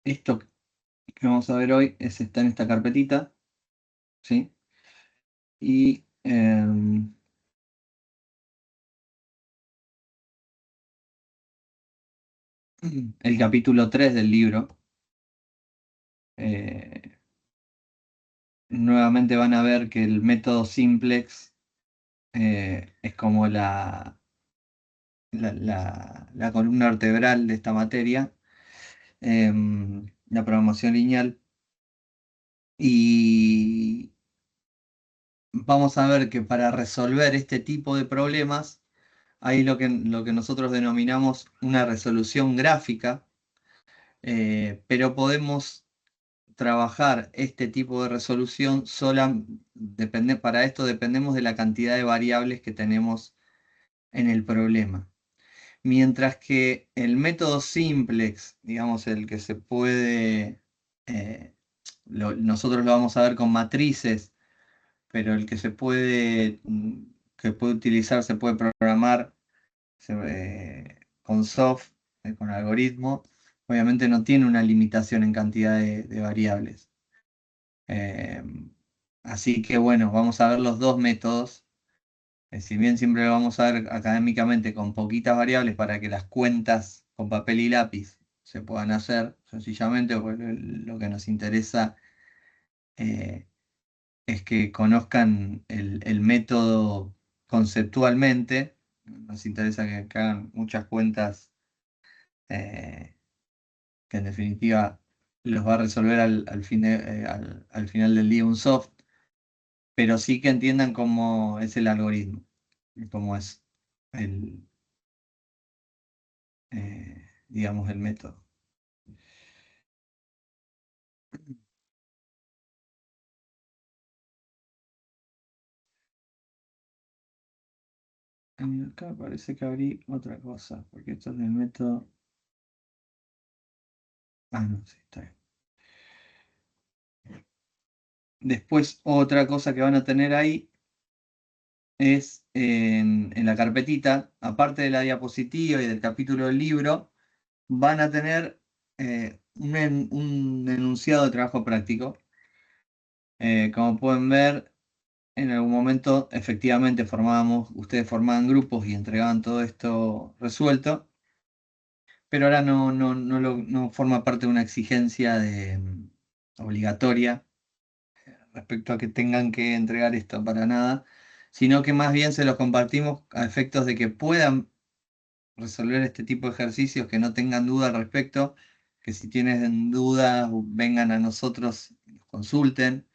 Esto que vamos a ver hoy está en esta carpetita, ¿sí? Y el capítulo 3 del libro, eh, nuevamente van a ver que el método simplex es como la columna vertebral de esta materia, la programación lineal. Y vamos a ver que para resolver este tipo de problemas hay lo que nosotros denominamos una resolución gráfica, pero podemos trabajar este tipo de resolución para esto dependemos de la cantidad de variables que tenemos en el problema. Mientras que el método simplex, digamos, el que se puede, eh, nosotros lo vamos a ver con matrices, pero el que que puede utilizar, se puede programar con soft, con algoritmo, obviamente no tiene una limitación en cantidad de variables. Eh, Así que bueno, vamos a ver los dos métodos. Si bien siempre lo vamos a ver académicamente con poquitas variables para que las cuentas con papel y lápiz se puedan hacer sencillamente, porque lo que nos interesa eh, es que conozcan el método conceptualmente. Nos interesa que hagan muchas cuentas eh, que en definitiva los va a resolver al final del día un soft, pero sí que entiendan cómo es el algoritmo y cómo es el, digamos, el método. Acá me parece que abrí otra cosa, porque esto es del método. Ah, no, sí, está bien. Después, otra cosa que van a tener ahí es en la carpetita, aparte de la diapositiva y del capítulo del libro, van a tener un enunciado de trabajo práctico. Como pueden ver, en algún momento efectivamente ustedes formaban grupos y entregaban todo esto resuelto, pero ahora no forma parte de una exigencia obligatoria respecto a que tengan que entregar esto para nada, sino que más bien se los compartimos a efectos de que puedan resolver este tipo de ejercicios, que no tengan duda al respecto, que si tienen dudas vengan a nosotros, nos consulten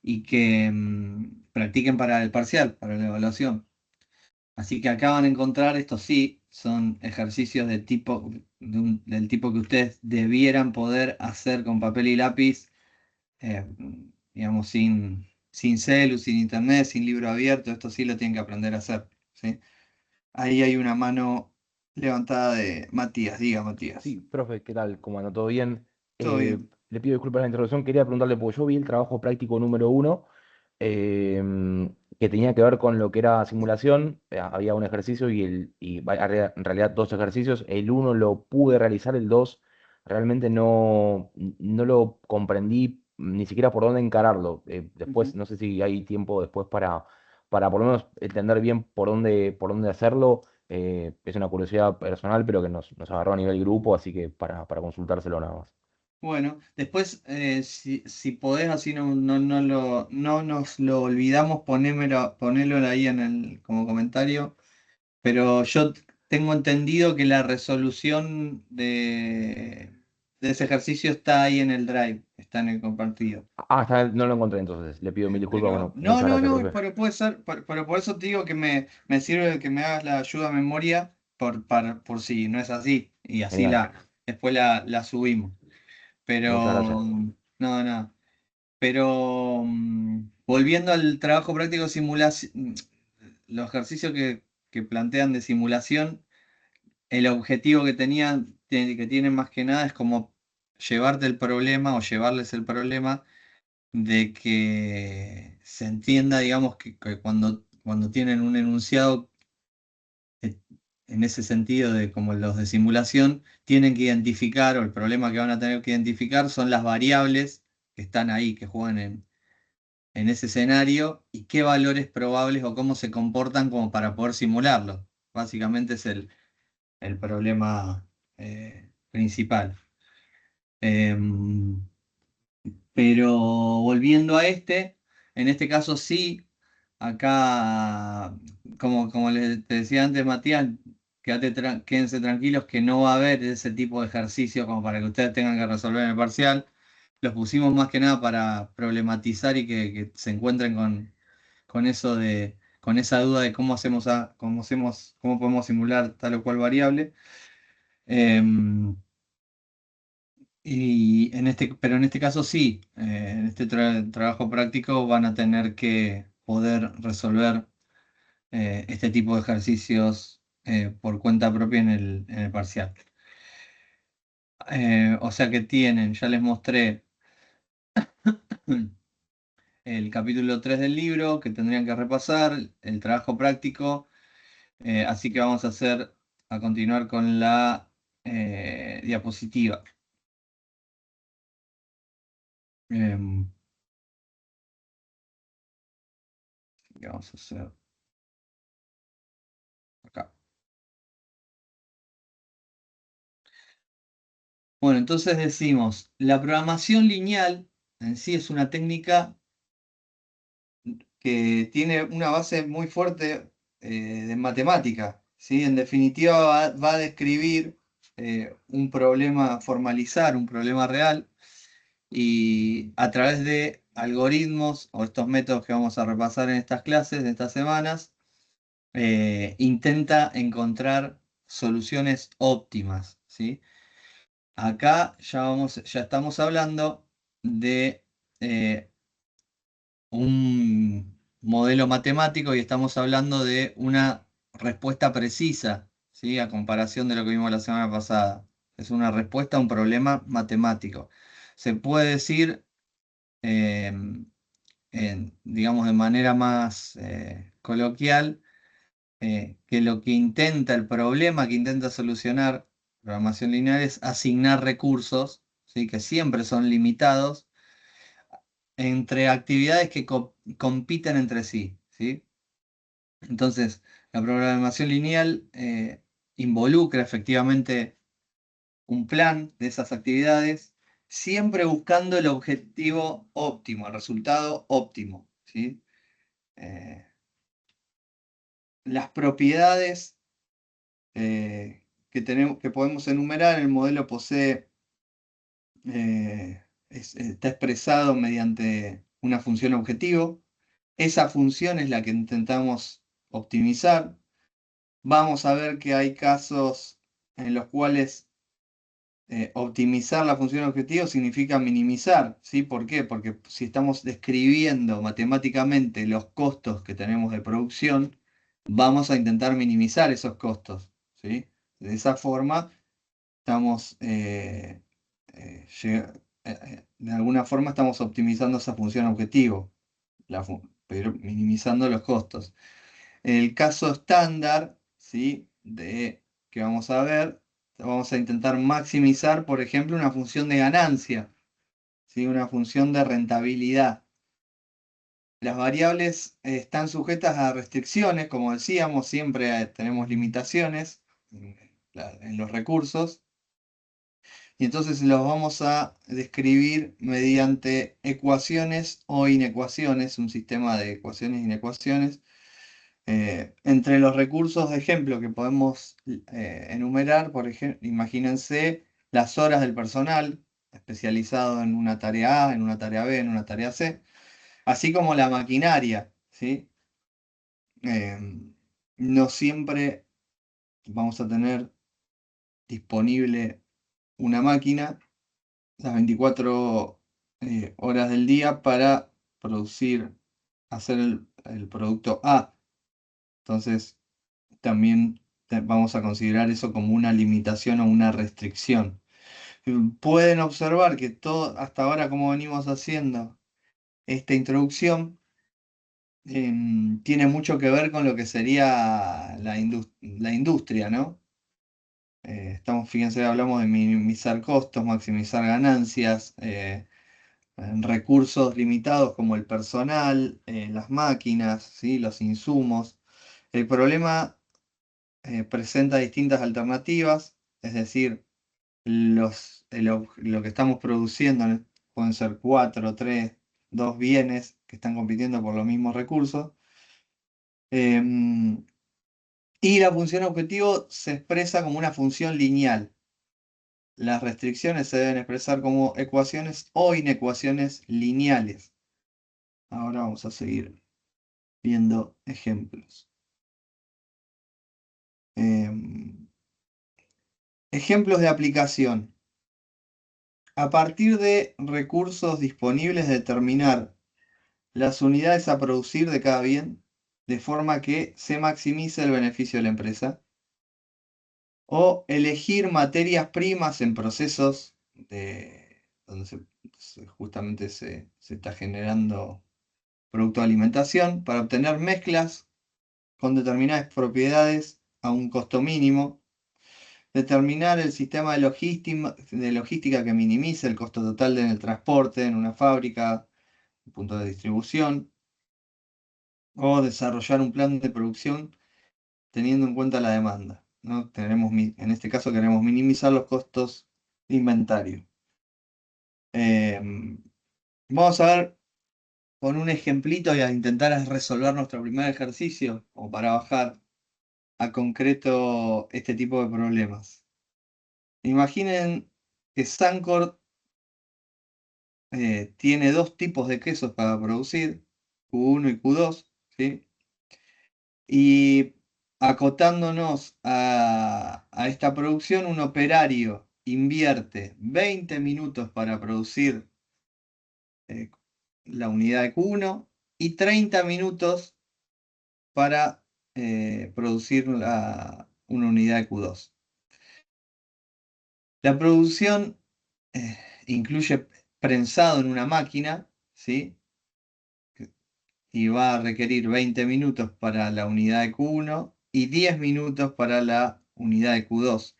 y que practiquen para el parcial, para la evaluación. Así que acá van a encontrar, estos sí, son ejercicios del tipo que ustedes debieran poder hacer con papel y lápiz, eh, digamos, sin celu, sin internet, sin libro abierto. Esto sí lo tienen que aprender a hacer, ¿sí? Ahí hay una mano levantada de Matías. Diga, Sí, Matías. profe, ¿qué tal? ¿Cómo anda? ¿Todo bien? Todo bien. Le pido disculpas por la introducción. Quería preguntarle, porque yo vi el trabajo práctico número uno, que tenía que ver con lo que era simulación. Había un ejercicio en realidad dos ejercicios. El uno lo pude realizar, el dos realmente no lo comprendí ni siquiera por dónde encararlo. Después, Ujú. no sé si hay tiempo después para por lo menos entender bien por dónde hacerlo. Es una curiosidad personal, pero que nos agarró a nivel grupo, así que para consultárselo nada más. Bueno, después, si podés, así no nos lo olvidamos, ponémelo ahí como comentario. Pero yo tengo entendido que la resolución de ese ejercicio está ahí en el Drive, está en el compartido. No lo encontré entonces. Le pido mil disculpas. Pero Bueno, no, muchas no, gracias, no, profe. pero puede ser, pero por eso te digo que me sirve que me hagas la ayuda a memoria por si no es así. Y así Genial. después la subimos. Muchas Pero gracias. no, no. Pero volviendo al trabajo práctico de simulación, los ejercicios que plantean de simulación. El objetivo que tienen más que nada es como llevarte el problema o llevarles el problema de que se entienda, digamos, que cuando tienen un enunciado, eh, en ese sentido de como los de simulación, tienen que identificar, o el problema que van a tener que identificar son las variables que están ahí, que juegan en ese escenario, y qué valores probables o cómo se comportan como para poder simularlo. Básicamente es el problema principal. Em, pero volviendo a en este caso sí, acá, como te decía antes, Matías, quédense tranquilos que no va a haber ese tipo de ejercicio como para que ustedes tengan que resolver en el parcial. Los pusimos más que nada para problematizar y que se encuentren con eso con esa duda de cómo podemos simular tal o cual variable. Em, pero en este caso sí, en este trabajo práctico van a tener que poder resolver este tipo de ejercicios por cuenta propia en el parcial. O sea que tienen, ya les mostré el capítulo 3 del libro que tendrían que repasar, el trabajo práctico, así que vamos a continuar con la diapositiva. Em, ¿Qué vamos a hacer acá? Bueno, entonces decimos, la programación lineal en sí es una técnica que tiene una base muy fuerte de matemática, ¿sí? En definitiva va a describir un problema, formalizar un problema real y a través de algoritmos o estos métodos que vamos a repasar en estas clases, de estas semanas, intenta encontrar soluciones óptimas, ¿sí? Acá ya estamos hablando de un modelo matemático y estamos hablando de una respuesta precisa, ¿sí? A comparación de lo que vimos la semana pasada. Es una respuesta a un problema matemático. Se puede decir, em, digamos de manera más coloquial, que lo que intenta, el problema que intenta solucionar programación lineal es asignar recursos, ¿sí? Que siempre son limitados entre actividades que compiten entre sí, ¿sí? Entonces, la programación lineal involucra efectivamente un plan de esas actividades, siempre buscando el objetivo óptimo, el resultado óptimo, ¿sí? Eh, las propiedades que podemos enumerar, el modelo posee, está expresado mediante una función objetivo. Esa función es la que intentamos optimizar. Vamos a ver que hay casos en los cuales optimizar la función objetivo significa minimizar, ¿sí? ¿Por qué? Porque si estamos describiendo matemáticamente los costos que tenemos de producción, vamos a intentar minimizar esos costos, ¿sí? De esa forma estamos, de alguna forma estamos optimizando esa función objetivo, pero minimizando los costos. El caso estándar, ¿sí? Que vamos a ver, vamos a intentar maximizar, por ejemplo, una función de ganancia, ¿sí? Una función de rentabilidad. Las variables están sujetas a restricciones, como decíamos, siempre tenemos limitaciones en los recursos, y entonces los vamos a describir mediante ecuaciones o inecuaciones, un sistema de ecuaciones e inecuaciones. Entre los recursos de ejemplo que podemos enumerar, por ejemplo, imagínense las horas del personal especializado en una tarea A, en una tarea B, en una tarea C, así como la maquinaria, ¿sí? Eh, no siempre vamos a tener disponible una máquina las 24 horas del día para hacer el producto A. Entonces, también vamos a considerar eso como una limitación o una restricción. Pueden observar que todo, hasta ahora como venimos haciendo esta introducción, tiene mucho que ver con lo que sería la industria, ¿no? Fíjense, hablamos de minimizar costos, maximizar ganancias, en recursos limitados como el personal, las máquinas, ¿sí? Los insumos. El problema presenta distintas alternativas, es decir, lo que estamos produciendo pueden ser cuatro, tres, dos bienes que están compitiendo por los mismos recursos. Em, y la función objetivo se expresa como una función lineal. Las restricciones se deben expresar como ecuaciones o inecuaciones lineales. Ahora vamos a seguir viendo ejemplos. Em, ejemplos de aplicación. A partir de recursos disponibles, determinar las unidades a producir de cada bien de forma que se maximice el beneficio de la empresa. O elegir materias primas en procesos donde justamente se está generando producto de alimentación para obtener mezclas con determinadas propiedades a un costo mínimo. Determinar el sistema de logística que minimice el costo total en el transporte en una fábrica, un punto de distribución. O desarrollar un plan de producción teniendo en cuenta la demanda, ¿no? En este caso queremos minimizar los costos de inventario. Vamos a ver con un ejemplito y a intentar resolver nuestro primer ejercicio o para bajar a concreto este tipo de problemas. Imaginen que Sancor tiene dos tipos de quesos para producir, Q1 y Q2, ¿sí? Y acotándonos a esta producción, un operario invierte 20 minutos para producir eh, la unidad de Q1 y 30 minutos para producir una unidad de Q2. La producción incluye prensado en una máquina, ¿sí? Y va a requerir 20 minutos para la unidad de Q1 y 10 minutos para la unidad de Q2.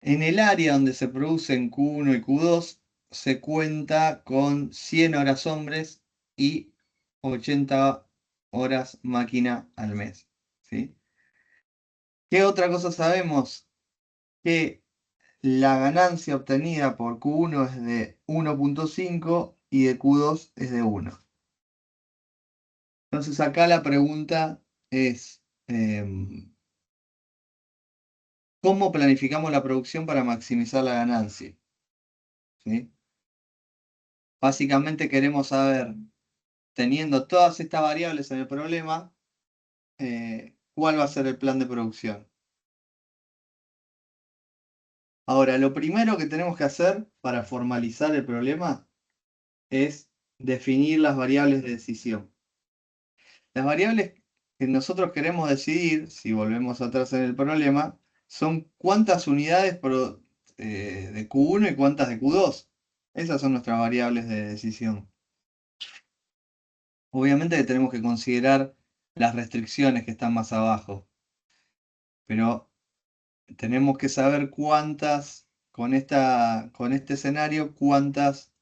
En el área donde se producen Q1 y Q2 se cuenta con 100 horas hombres y 80 horas máquina al mes, ¿sí? ¿Qué otra cosa sabemos? Que la ganancia obtenida por Q1 es de 1,5 y de Q2 es de 1. Entonces acá la pregunta es, ¿cómo planificamos la producción para maximizar la ganancia? ¿Sí? Básicamente queremos saber, teniendo todas estas variables en el problema, cuál va a ser el plan de producción. Ahora, lo primero que tenemos que hacer para formalizar el problema es definir las variables de decisión. Las variables que nosotros queremos decidir, si volvemos atrás en el problema, son cuántas unidades de Q1 y cuántas de Q2. Esas son nuestras variables de decisión. Obviamente que tenemos que considerar las restricciones que están más abajo, pero tenemos que saber cuántas, con este escenario, cuántas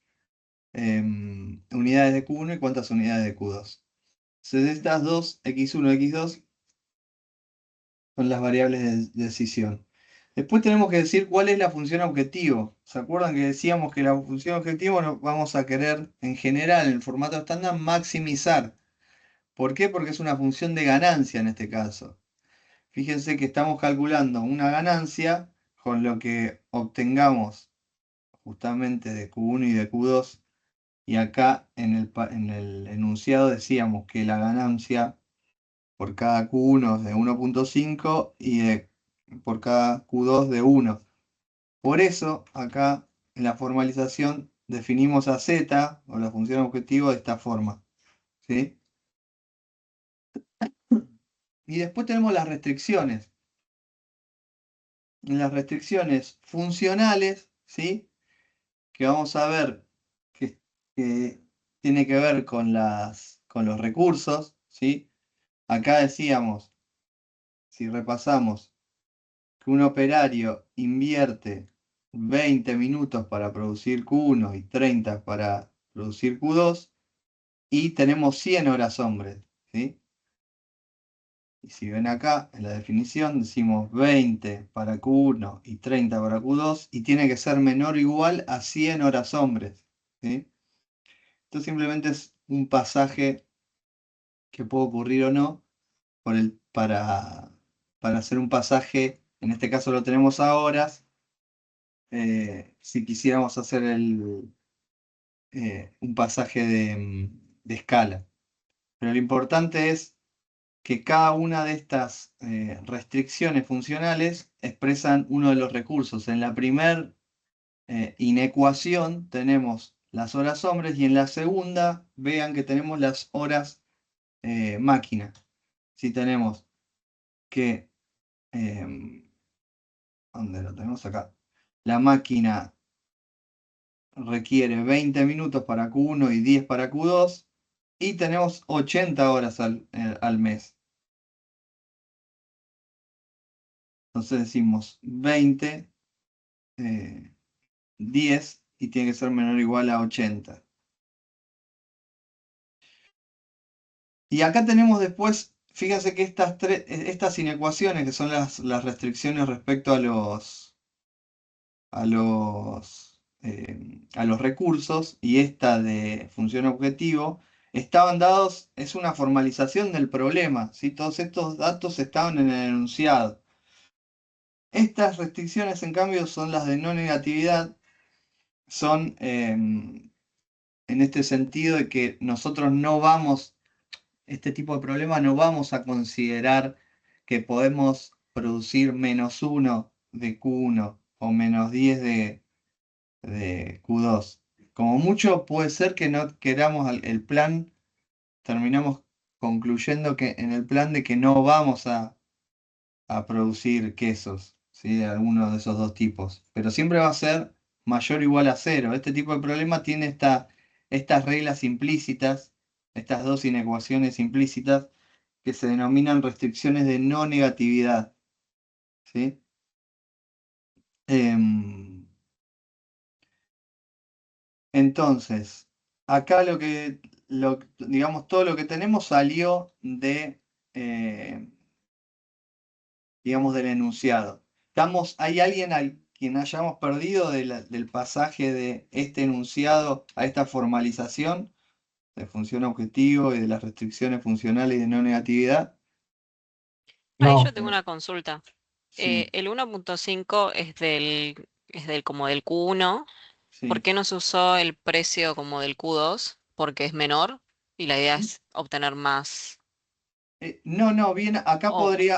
unidades de Q1 y cuántas unidades de Q2. Entonces estas dos, x1 y x2, son las variables de decisión. Después tenemos que decir cuál es la función objetivo. ¿Se acuerdan que decíamos que la función objetivo vamos a querer, en general, en el formato estándar, maximizar? ¿Por qué? Porque es una función de ganancia en este caso. Fíjense que estamos calculando una ganancia con lo que obtengamos justamente de Q1 y de Q2. Y acá en el enunciado decíamos que la ganancia por cada Q1 es de 1,5 y por cada Q2 de 1. Por eso acá en la formalización definimos a Z o la función objetivo de esta forma, ¿sí? Y después tenemos las restricciones. En las restricciones funcionales, ¿sí? Que vamos a ver que tiene que ver con con los recursos, ¿sí? Acá decíamos, si repasamos, que un operario invierte 20 minutos para producir Q1 y 30 para producir Q2, y tenemos 100 horas hombres, ¿sí? Y si ven acá, en la definición decimos 20 para Q1 y 30 para Q2, y tiene que ser menor o igual a 100 horas hombres, ¿sí? Esto simplemente es un pasaje que puede ocurrir o no para hacer un pasaje, en este caso lo tenemos a horas. Si quisiéramos hacer un pasaje de escala. Pero lo importante es que cada una de estas restricciones funcionales expresan uno de los recursos. En la primera inecuación tenemos las horas hombres, y en la segunda vean que tenemos las horas máquina. Si tenemos que, ¿dónde lo tenemos acá? La máquina requiere 20 minutos para Q1 y 10 para Q2, y tenemos 80 horas al mes. Entonces decimos 20, 10, y tiene que ser menor o igual a 80. Y acá tenemos después, fíjense que estas inecuaciones, que son las restricciones respecto a los recursos, y esta de función objetivo, estaban dados, es una formalización del problema, ¿sí? Todos estos datos estaban en el enunciado. Estas restricciones, en cambio, son las de no negatividad, son en este sentido de que nosotros no vamos, este tipo de problemas no vamos a considerar que podemos producir -1 de Q1 o -10 de Q2. Como mucho puede ser que no queramos el plan, terminamos concluyendo que en el plan de que no vamos a producir quesos, ¿sí? De alguno de esos dos tipos, pero siempre va a ser mayor o igual a cero. Este tipo de problema tiene estas reglas implícitas, estas dos inecuaciones implícitas, que se denominan restricciones de no negatividad, ¿sí? Em, entonces, acá digamos, todo lo que tenemos salió digamos, del enunciado. ¿Hay alguien al quien hayamos perdido del pasaje de este enunciado a esta formalización de función objetivo y de las restricciones funcionales y de no negatividad? Ahí yo No, tengo una consulta. Sí, El 1.5 es del como del Q1. ¿Por sí. qué no se usó el precio como del Q2? Porque es menor y la idea es obtener más. No, bien,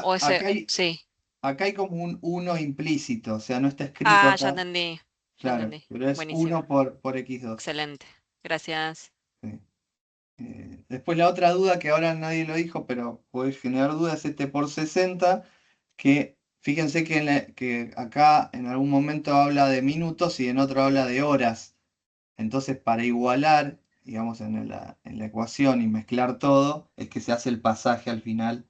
O ese, sí. acá hay como un uno implícito, o sea, no está escrito Ah, ya acá, entendí. Ya claro, entendí. pero es Buenísimo. 1 por x2. Excelente. Gracias. Sí. Después la otra duda que ahora nadie lo dijo, pero puede generar dudas, es este por 60, que fíjense que acá en algún momento habla de minutos y en otro habla de horas. Entonces, para igualar, digamos, en la ecuación y mezclar todo, es que se hace el pasaje al final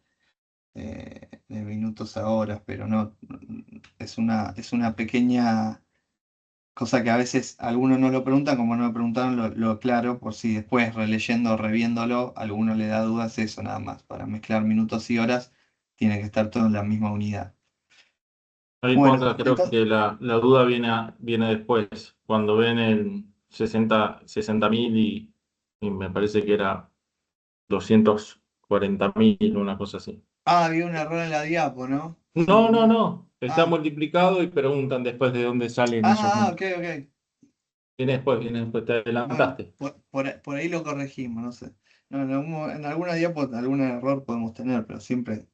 de minutos a horas, pero no, es una pequeña cosa que a veces algunos no lo preguntan, como no lo preguntaron, lo aclaro, por si después releyendo o reviéndolo, a alguno le da dudas, eso nada más. Para mezclar minutos y horas, tiene que estar todo en la misma unidad. ahí Bueno, Juanca, creo entonces, que la duda viene después, cuando ven el 60.000 y me parece que era 240.000, una cosa así. había un error en la diapo, ¿no? No, no, no, está Ah, multiplicado y preguntan después de dónde salen esos ok, números. ok. Viene después, te Bueno, adelantaste. por ahí lo corregimos, no sé. No, en alguna diapo algún error podemos tener, pero siempre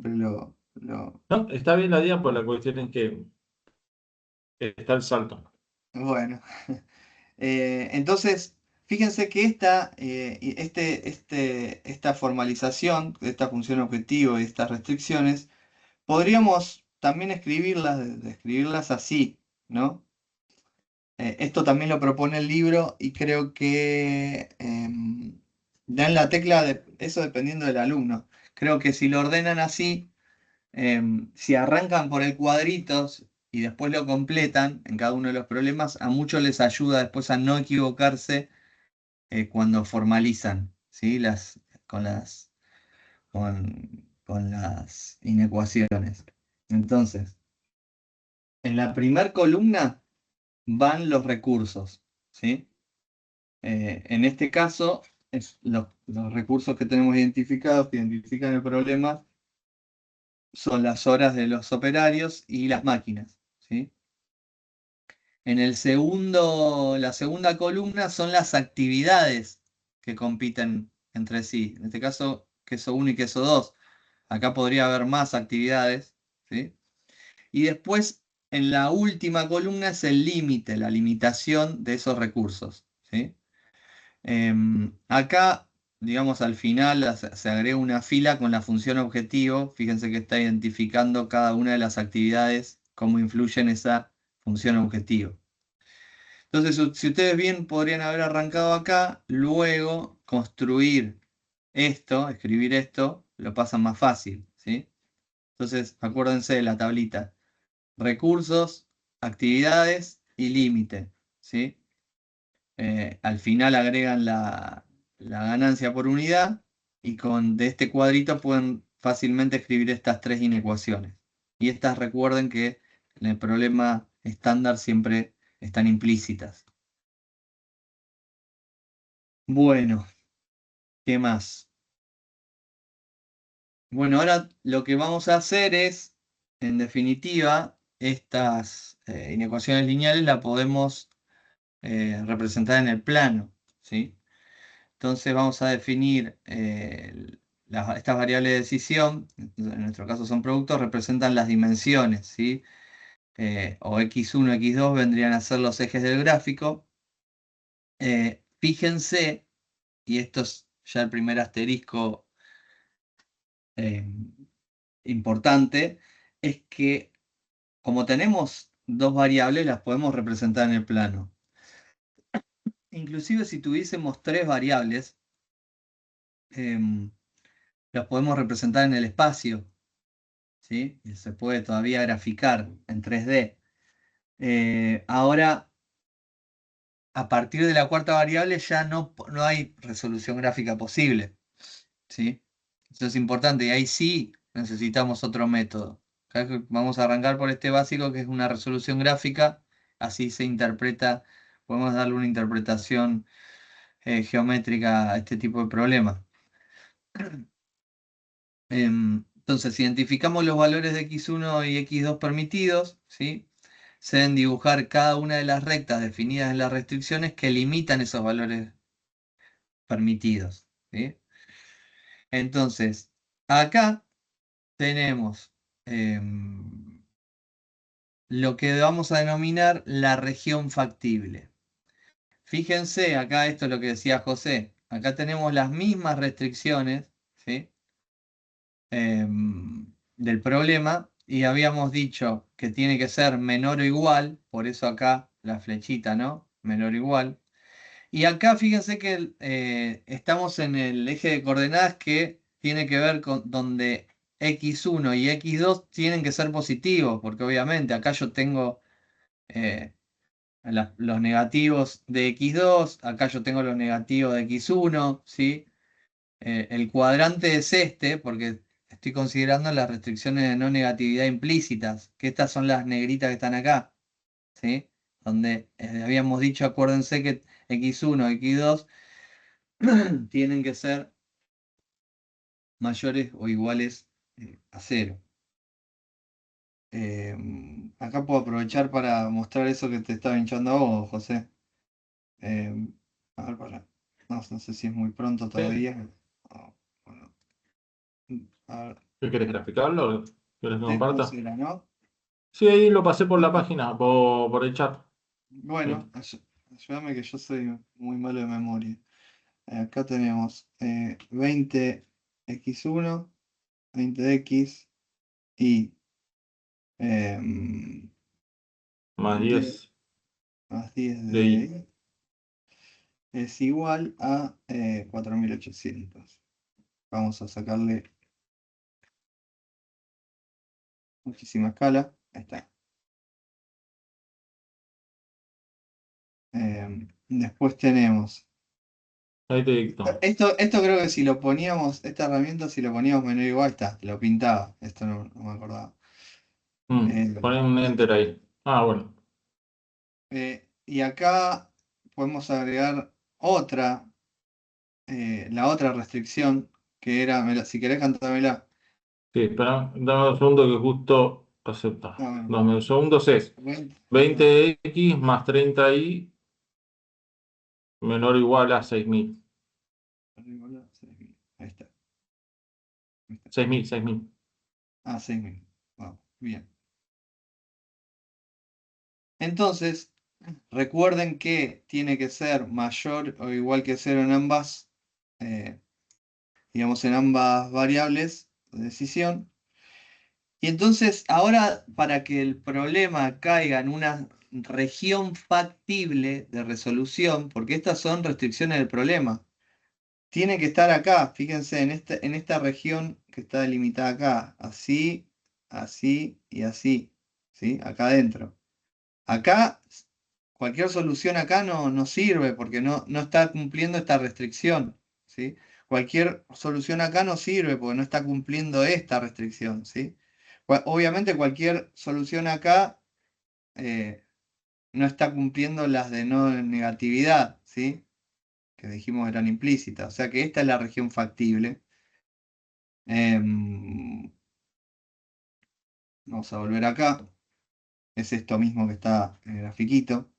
lo. No, está bien la diapo, la cuestión es que está el salto. Bueno. Entonces, fíjense que esta formalización de esta función objetivo y estas restricciones, podríamos también describirlas así, ¿no? Esto también lo propone el libro, y creo que dan la tecla, eso dependiendo del alumno. Creo que si lo ordenan así, si arrancan por el cuadrito y después lo completan en cada uno de los problemas, a muchos les ayuda después a no equivocarse cuando formalizan, ¿sí? Con las, con las inecuaciones. Entonces, en la primera columna van los recursos, ¿sí? En este caso, los recursos que tenemos identificados, que identifican el problema, son las horas de los operarios y las máquinas, ¿sí? La segunda columna son las actividades que compiten entre sí. En este caso, queso 1 y queso 2. Acá podría haber más actividades, ¿sí? Y después, en la última columna es el límite, la limitación de esos recursos, ¿sí? Acá, digamos, al final se agrega una fila con la función objetivo. Fíjense que está identificando cada una de las actividades, cómo influye en esa función objetivo. Entonces, si ustedes bien podrían haber arrancado acá, luego construir esto, escribir esto, lo pasan más fácil, ¿sí? Entonces, acuérdense de la tablita. Recursos, actividades y límite, ¿sí? Al final agregan la ganancia por unidad y de este cuadrito pueden fácilmente escribir estas tres inecuaciones. Y estas recuerden que en el problema estándar siempre están implícitas. Bueno, ¿qué más? Bueno, ahora lo que vamos a hacer es, en definitiva, estas inecuaciones lineales las podemos representar en el plano, ¿sí? Entonces vamos a definir estas variables de decisión, en nuestro caso son productos, representan las dimensiones, ¿sí? O x1, x2 vendrían a ser los ejes del gráfico. Fíjense, y esto es ya el primer asterisco importante, es que como tenemos dos variables, las podemos representar en el plano. Inclusive si tuviésemos tres variables, las podemos representar en el espacio, ¿sí? Y se puede todavía graficar en 3D. Ahora, a partir de la cuarta variable ya no hay resolución gráfica posible, ¿sí? Eso es importante y ahí sí necesitamos otro método. Acá vamos a arrancar por este básico que es una resolución gráfica, así se interpreta, podemos darle una interpretación geométrica a este tipo de problemas. Entonces, identificamos los valores de x1 y x2 permitidos, ¿sí? Se deben dibujar cada una de las rectas definidas en las restricciones que limitan esos valores permitidos, ¿sí? Entonces, acá tenemos lo que vamos a denominar la región factible. Fíjense, acá esto es lo que decía José, acá tenemos las mismas restricciones, ¿sí? Del problema y habíamos dicho que tiene que ser menor o igual, por eso acá la flechita, ¿no? Menor o igual. Y acá fíjense que estamos en el eje de coordenadas que tiene que ver con donde x1 y x2 tienen que ser positivos, porque obviamente acá yo tengo eh, los negativos de x2, acá yo tengo los negativos de x1, ¿sí? El cuadrante es este, porque estoy considerando las restricciones de no negatividad implícitas, que estas son las negritas que están acá, ¿sí? Donde habíamos dicho, acuérdense que x1 y x2 tienen que ser mayores o iguales a 0. Acá puedo aprovechar para mostrar eso que te estaba hinchando a vos, José. A ver, no sé si es muy pronto todavía. Ah, bueno. A ver, ¿Qué querés graficarlo? ¿Querés que comparta? ¿cómo será, no? Sí, ahí lo pasé por la página, por el chat. Bueno, ayúdame que yo soy muy malo de memoria. Acá tenemos 20x1, 20x y Más 10 10 más 10 de de I. y. es igual a 4800. Vamos a sacarle muchísima escala. Ahí está. Después tenemos. Ahí te dicto. Esto creo que si lo poníamos, esta herramienta, si lo poníamos menor o igual, está, lo pintaba. Esto no me acordaba. Ponen un enter ahí. Ah, bueno. Y acá podemos agregar otra, la otra restricción, que era, si querés cantármela. Sí, espera, dame un segundo que justo acepta. Dame. Dame un segundo, es 20x más 30y menor o igual a 6000. Ahí está. 6000. Ah, 6000. Vamos, bien. Entonces, recuerden que tiene que ser mayor o igual que 0 en ambas, digamos, en ambas variables de decisión. Y entonces, ahora, para que el problema caiga en una región factible de resolución, porque estas son restricciones del problema, tiene que estar acá, fíjense, en esta región que está delimitada acá, así, así y así, ¿sí? Acá adentro. Acá, cualquier solución acá no sirve porque no está cumpliendo esta restricción, ¿sí? Cualquier solución acá no sirve porque no está cumpliendo esta restricción, ¿sí? Obviamente cualquier solución acá no está cumpliendo las de no negatividad, ¿sí? Que dijimos eran implícitas. O sea que esta es la región factible. Vamos a volver acá. Es esto mismo que está en el grafiquito.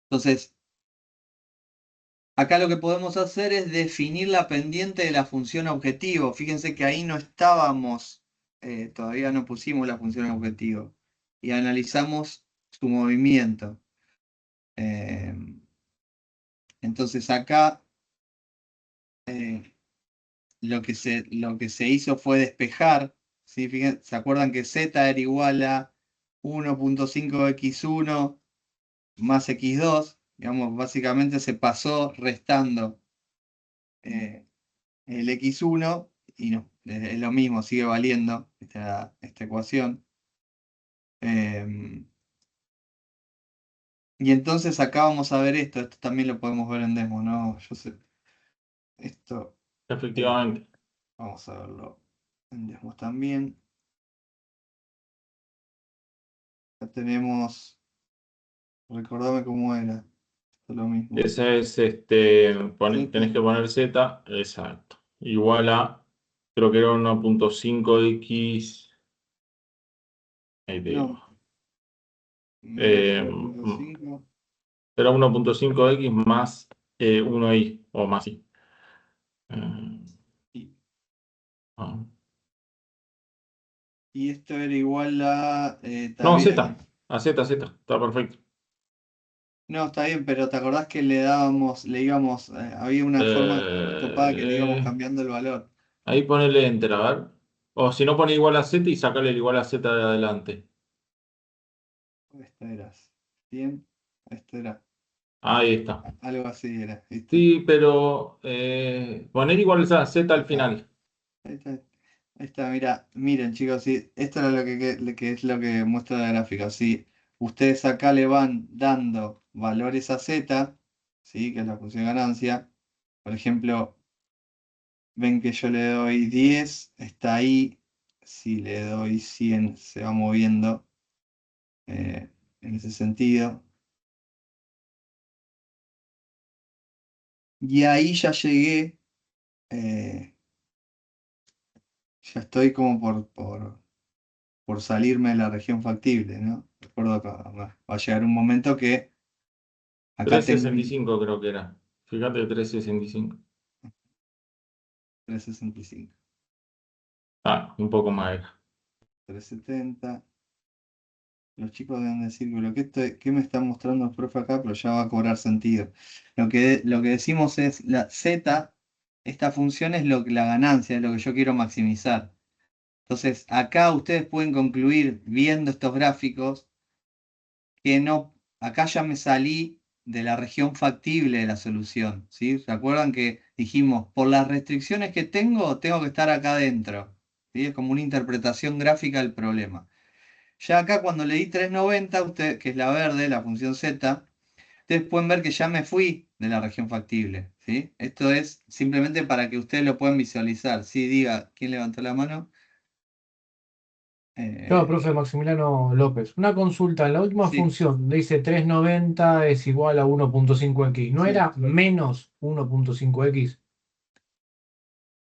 Entonces, acá lo que podemos hacer es definir la pendiente de la función objetivo. Fíjense que ahí no estábamos, todavía no pusimos la función objetivo. Y analizamos su movimiento. Entonces acá lo que se hizo fue despejar. ¿Sí? Fíjense, ¿se acuerdan que z era igual a 1.5x1 más x2? Digamos, básicamente se pasó restando el x1 y no, es lo mismo, sigue valiendo esta ecuación. Y entonces acá vamos a ver esto también lo podemos ver en demo, ¿no? Yo sé, esto Efectivamente. vamos a verlo en demo también. Ya tenemos, recordame cómo era, esto es lo mismo. Esa es, tenés que poner z, exacto. Igual a, creo que era 1.5x. Ahí te digo. No, Eh, menos 5. Era 1.5x más 1y o más y. Ah. Y esto era igual a. No, z. A z, está perfecto. No, está bien, pero ¿te acordás que le íbamos, había una forma topada que le íbamos Eh, cambiando el valor? Ahí ponele enter, a ver. O si no, pone igual a z y sacale el igual a z de adelante. Esto era 100, esto era Ahí está. algo así, era, ¿viste? Sí, pero poner igual a z al final. Ahí está, ahí está, mira, miren chicos, sí, esto es que es lo que muestra la gráfica. Si ustedes acá le van dando valores a z, ¿sí? Que es la función de ganancia, por ejemplo, ven que yo le doy 10, está ahí. Si le doy 100, se va moviendo en ese sentido. Y ahí ya llegué, ya estoy como por salirme de la región factible, ¿no? Recuerdo que va a llegar un momento que acá tengo 365 creo que era. Fíjate, 365. 365, Ah, un poco más era. 370. Los chicos deben decir, pero ¿qué me está mostrando el profe acá? Pero ya va a cobrar sentido. Lo que decimos es, la z, esta función es la ganancia, es lo que yo quiero maximizar. Entonces, acá ustedes pueden concluir, viendo estos gráficos, que no, acá ya me salí de la región factible de la solución, ¿sí? ¿Se acuerdan que dijimos, por las restricciones que tengo que estar acá adentro? ¿Sí? Es como una interpretación gráfica del problema. Ya acá cuando le di 390, usted, que es la verde, la función z, ustedes pueden ver que ya me fui de la región factible, ¿sí? Esto es simplemente para que ustedes lo puedan visualizar. Sí, diga, ¿quién levantó la mano? Yo, profe Maximiliano López. Una consulta. En la última Sí, función donde dice 390 es igual a 1.5x. ¿No sí. era menos 1.5x?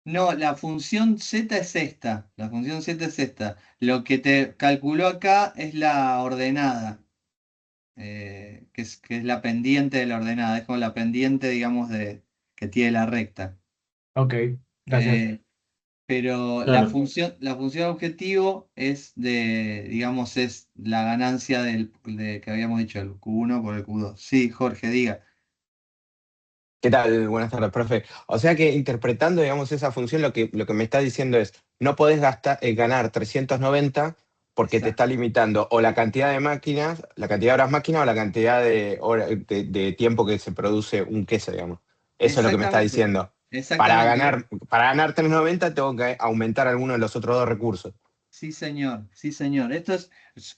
No, la función z es esta. La función z es esta. Lo que te calculó acá es la ordenada, que es la pendiente de la ordenada. Es como la pendiente, digamos, que tiene la recta. Ok, gracias. Pero Claro. la función objetivo es digamos, es la ganancia que habíamos dicho, el Q1 por el Q2. Sí, Jorge, diga. ¿Qué tal? Buenas tardes, profe. O sea que interpretando, digamos, esa función, lo que me está diciendo es, no podés ganar 390 porque te Exacto. está limitando o la cantidad de máquinas, la cantidad de horas máquina o la cantidad de tiempo que se produce un queso, digamos. Eso es lo que me está Exactamente. diciendo. Para Exactamente. ganar, para ganar 390 tengo que aumentar alguno de los otros dos recursos. Sí, señor, sí, señor. Esto es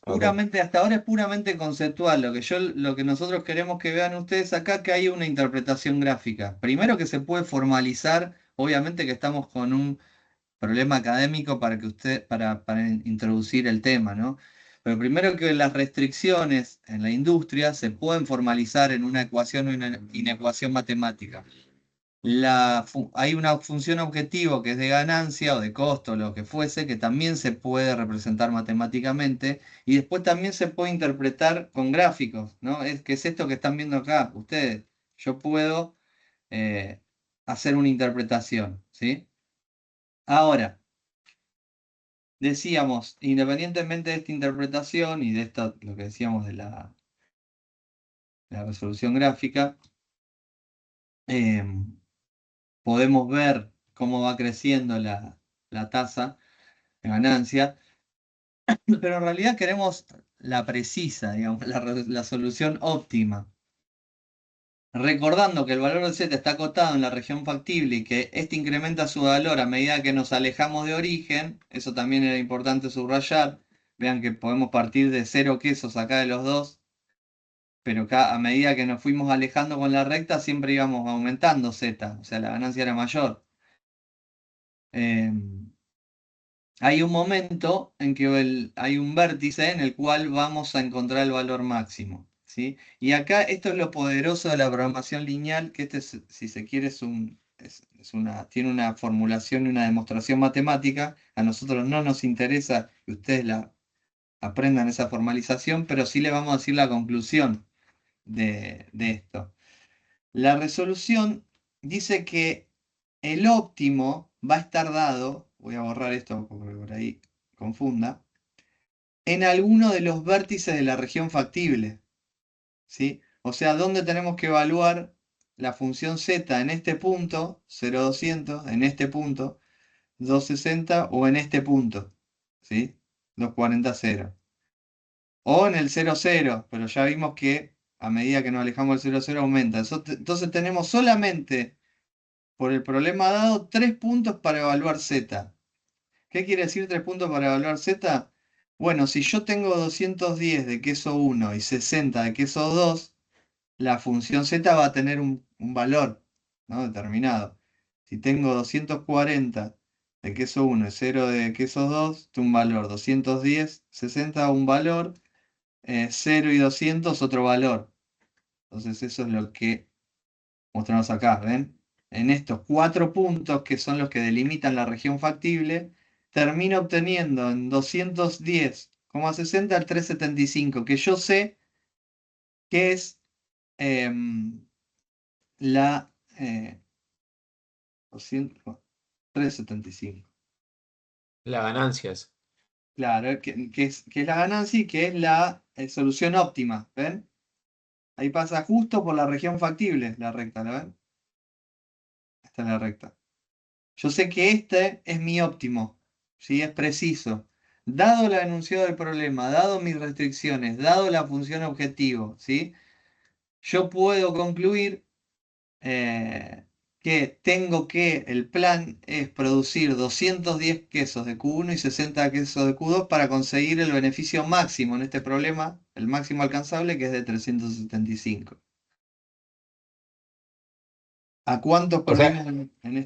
Ok. puramente, hasta ahora es puramente conceptual. Lo que nosotros queremos que vean ustedes acá, que hay una interpretación gráfica. Primero que se puede formalizar, obviamente que estamos con un problema académico para introducir el tema, ¿no? Pero primero que las restricciones en la industria se pueden formalizar en una ecuación o una inecuación matemática. Hay una función objetivo que es de ganancia o de costo, lo que fuese, que también se puede representar matemáticamente y después también se puede interpretar con gráficos, ¿no? Que es esto que están viendo acá ustedes. Yo puedo eh, hacer una interpretación, ¿sí? Ahora, decíamos, independientemente de esta interpretación y de esto, lo que decíamos de la resolución gráfica, em, podemos ver cómo va creciendo la tasa de ganancia, pero en realidad queremos la precisa, digamos, la solución óptima. Recordando que el valor de z está acotado en la región factible y que este incrementa su valor a medida que nos alejamos de origen, eso también era importante subrayar. Vean que podemos partir de 0 quesos acá de los dos, pero a medida que nos fuimos alejando con la recta siempre íbamos aumentando z, o sea, la ganancia era mayor. Hay un momento en que hay un vértice en el cual vamos a encontrar el valor máximo, ¿sí? Y acá esto es lo poderoso de la programación lineal, que si se quiere, tiene una formulación y una demostración matemática. A nosotros no nos interesa que ustedes aprendan esa formalización, pero sí le vamos a decir la conclusión de esto. La resolución dice que el óptimo va a estar dado, voy a borrar esto porque por ahí confunda, en alguno de los vértices de la región factible, ¿sí? O sea, ¿dónde tenemos que evaluar la función z en este punto, 0,200, en este punto, 260 o en este punto, ¿sí? 240, 0. O en el 0,0, pero ya vimos que a medida que nos alejamos del 0,0 aumenta. Entonces tenemos solamente por el problema dado 3 puntos para evaluar z. ¿Qué quiere decir 3 puntos para evaluar z? Bueno, si yo tengo 210 de queso 1 y 60 de queso 2, la función z va a tener un valor, ¿no? Determinado. Si tengo 240 de queso 1 y 0 de queso 2, un valor. 210, 60 un valor, 0 y 200 otro valor. Entonces eso es lo que mostramos acá, ¿ven? En estos 4 puntos, que son los que delimitan la región factible, termino obteniendo en 210,60 el 375, que yo sé que es la 375. La ganancia es. Claro, que es la ganancia y que es la solución óptima, ¿ven? Ahí pasa justo por la región factible, la recta, ¿la ven? Esta es la recta. Yo sé que este es mi óptimo, ¿sí? Es preciso. dado la enunciado del problema, dado mis restricciones, dado la función objetivo, ¿sí? Yo puedo concluir que el plan es producir 210 quesos de Q1 y 60 quesos de Q2 para conseguir el beneficio máximo en este problema, el máximo alcanzable, que es de 375. ¿A cuántos O sea, perdimos en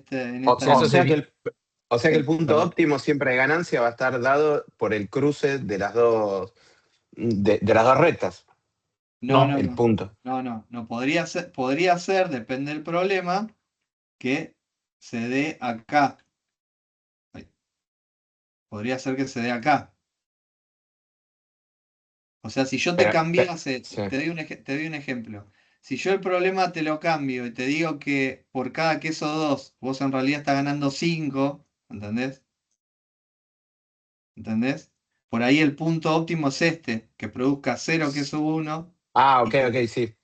o, esta o Eso sea que sería, enunciado? el punto perdón. óptimo siempre de ganancia va a estar dado por el cruce de las dos, de las dos rectas, No, No, no, el no. punto. No. Podría ser, depende del problema, que se dé acá. Ay, podría ser que se dé acá. O sea, si yo te cambiase, Sí. te doy un ejemplo. Si yo el problema te lo cambio y te digo que por cada queso 2, vos en realidad estás ganando 5, ¿entendés? ¿Entendés? Por ahí el punto óptimo es este, que produzca 0 queso 1 Ah, y ok, ok, sí.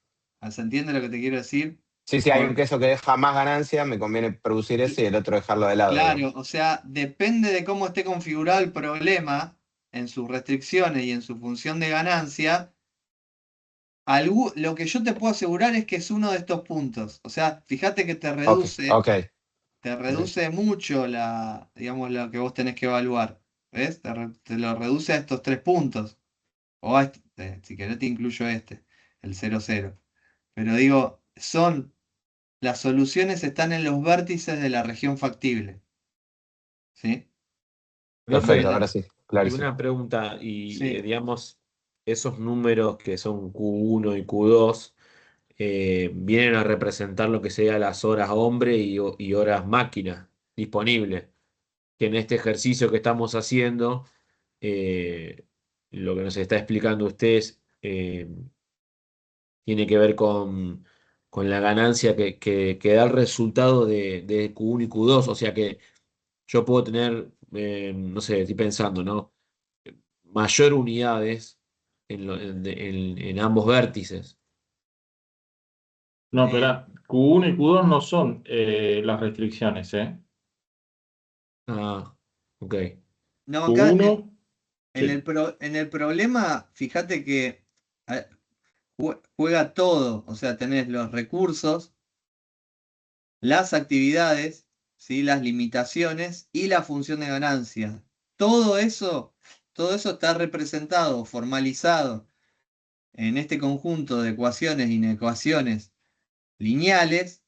¿se entiende lo que te quiero decir? Sí, sí, hay un Por- queso que deja más ganancia, me conviene producir ese y el otro dejarlo de lado, digamos. claro, o sea, depende de cómo esté configurado el problema en sus restricciones y en su función de ganancia. Lo que yo te puedo asegurar es que es uno de estos puntos. O sea, fíjate que Ok, ok, te ok. reduce mucho digamos, lo que vos tenés que evaluar. ¿Ves? Te lo reduce a estos 3 puntos. O a si querés te incluyo el 0,0. Pero digo, las soluciones están en los vértices de la región factible. ¿Sí? Perfecto, Profe, ahora sí, y clarísimo. una pregunta, y Sí. digamos, esos números que son Q1 y Q2 vienen a representar lo que sería las horas hombre y horas máquina disponibles. Que en este ejercicio que estamos haciendo, eh, lo que nos está explicando usted tiene que ver con la ganancia que da el resultado de Q1 y Q2. O sea que yo puedo tener, no sé, estoy pensando, ¿no? Mayor unidades en ambos vértices. no, Eh, espera. Q1 y Q2 no son las restricciones, ¿eh? Ah, ok. no, acá Q1, en sí. en el problema, fíjate que eh, juega todo. O sea, tenés los recursos, las actividades, ¿sí? Las limitaciones y la función de ganancia. Todo eso, todo eso está representado, formalizado en este conjunto de ecuaciones y inecuaciones lineales,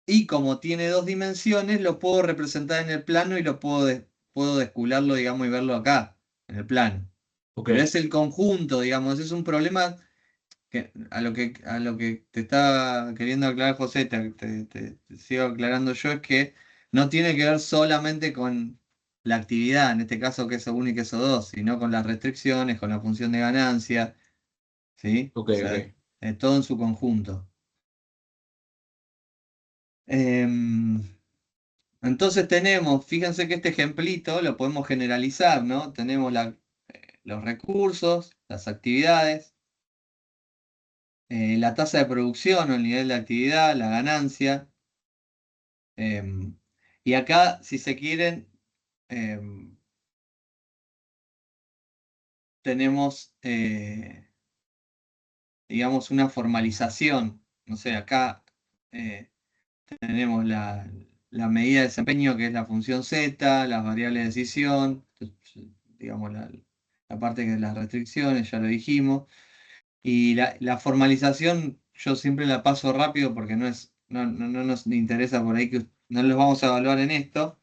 y como tiene dos dimensiones, lo puedo representar en el plano y puedo descularlo, digamos, y verlo acá, en el plano. Ok, Pero es el conjunto, digamos, es un problema a lo que te está queriendo aclarar José, te sigo aclarando yo, es que no tiene que ver solamente con la actividad, en este caso queso 1 y queso 2, sino con las restricciones, con la función de ganancia, ¿sí? ok, O sea, ok. todo en su conjunto. Em, entonces fíjense que este ejemplito lo podemos generalizar, ¿no? Tenemos los recursos, las actividades, la tasa de producción o el nivel de actividad, la ganancia. Y acá, si se quieren, em, tenemos, digamos, una formalización. No sé, acá eh, tenemos la medida de desempeño, que es la función Z, las variables de decisión, digamos, la parte que es las restricciones, ya lo dijimos. Y la formalización yo siempre la paso rápido porque no nos interesa por ahí que no los vamos a evaluar en esto,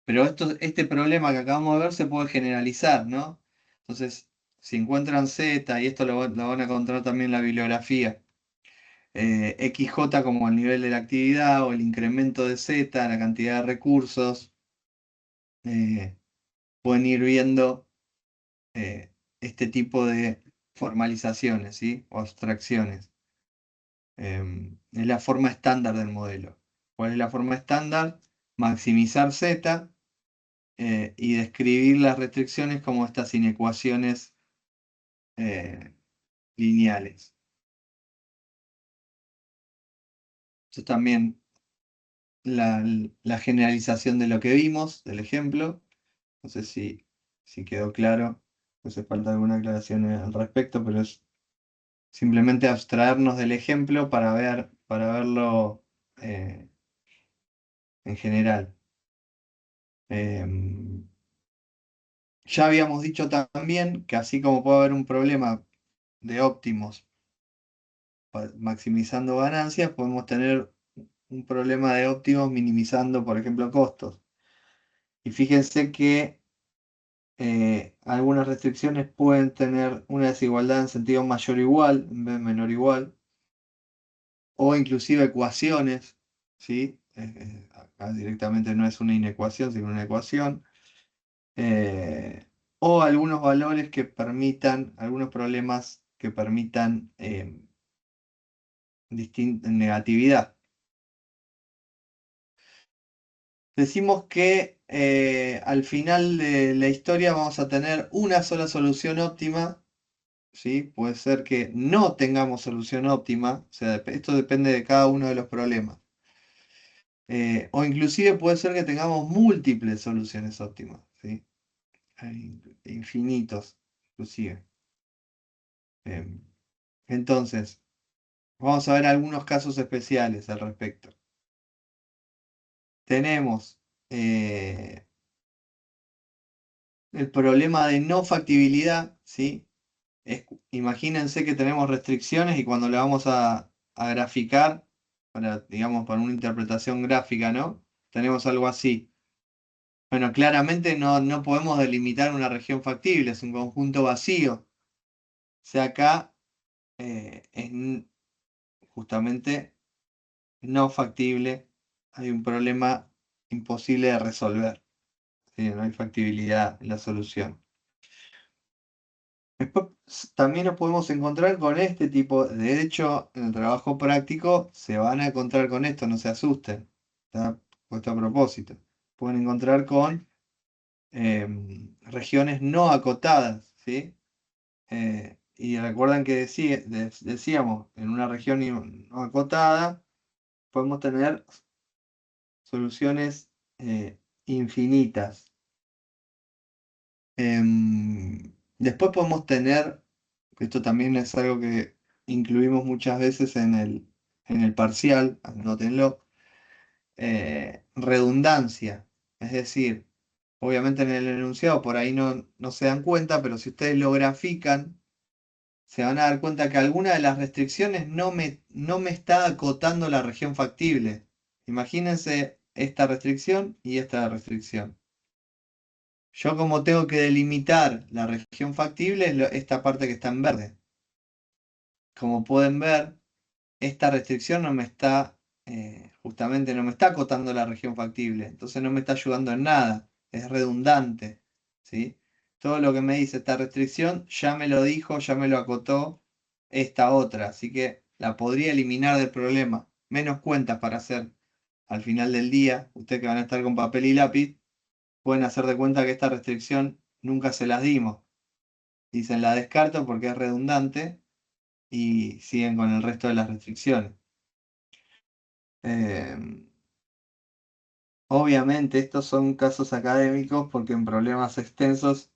pero este problema que acabamos de ver se puede generalizar, ¿no? Entonces, si encuentran Z, y esto lo van a encontrar también en la bibliografía, XJ como el nivel de la actividad o el incremento de Z, la cantidad de recursos, eh, pueden ir viendo este tipo de formalizaciones, ¿sí? O abstracciones. Es la forma estándar del modelo. ¿Cuál es la forma estándar? Maximizar Z y describir las restricciones como estas inecuaciones eh, lineales. Esto es también la generalización de lo que vimos, del ejemplo. No sé si si quedó claro, pues hace falta alguna aclaración al respecto, pero es simplemente abstraernos del ejemplo para verlo en general. Ya habíamos dicho también que así como puede haber un problema de óptimos maximizando ganancias, podemos tener un problema de óptimos minimizando, por ejemplo, costos. Y fíjense que algunas restricciones pueden tener una desigualdad en sentido mayor o igual, en vez de menor o igual, o inclusive ecuaciones, ¿sí? Acá directamente no es una inecuación, sino una ecuación. O algunos valores que permitan, algunos problemas que permitan negatividad. Decimos que al final de la historia vamos a tener una sola solución óptima, ¿sí? Puede ser que no tengamos solución óptima, o sea, esto depende de cada uno de los problemas. O inclusive puede ser que tengamos múltiples soluciones óptimas, ¿sí? Hay infinitos, inclusive. Entonces, vamos a ver algunos casos especiales al respecto. Tenemos el problema de no factibilidad, ¿sí? Imagínense que tenemos restricciones y cuando le vamos a graficar, digamos, para una interpretación gráfica, ¿no? Tenemos algo así. Bueno, claramente no podemos delimitar una región factible, es un conjunto vacío. O sea, acá es justamente no factible, hay un problema imposible de resolver, ¿sí? No hay factibilidad en la solución. Después también nos podemos encontrar con este tipo, de hecho, en el trabajo práctico se van a encontrar con esto, no se asusten, está puesto a propósito. Pueden encontrar con regiones no acotadas, ¿sí? Y recuerdan que decíamos, en una región no acotada podemos tener soluciones infinitas. Después podemos tener, esto también es algo que incluimos muchas veces en el parcial, anótenlo, redundancia. Es decir, obviamente en el enunciado por ahí no se dan cuenta, pero si ustedes lo grafican, se van a dar cuenta que alguna de las restricciones no me está acotando la región factible. Imagínense esta restricción y esta restricción. Yo como tengo que delimitar la región factible es esta parte que está en verde. Como pueden ver, esta restricción no me está, justamente no me está acotando la región factible, entonces no me está ayudando en nada, es redundante, ¿sí? Todo lo que me dice esta restricción ya me lo dijo, ya me lo acotó esta otra, así que la podría eliminar del problema. Menos cuentas para hacer al final del día, ustedes que van a estar con papel y lápiz, pueden hacer de cuenta que esta restricción nunca se las dimos. Dicen la descarto porque es redundante y siguen con el resto de las restricciones. Obviamente estos son casos académicos porque en problemas extensos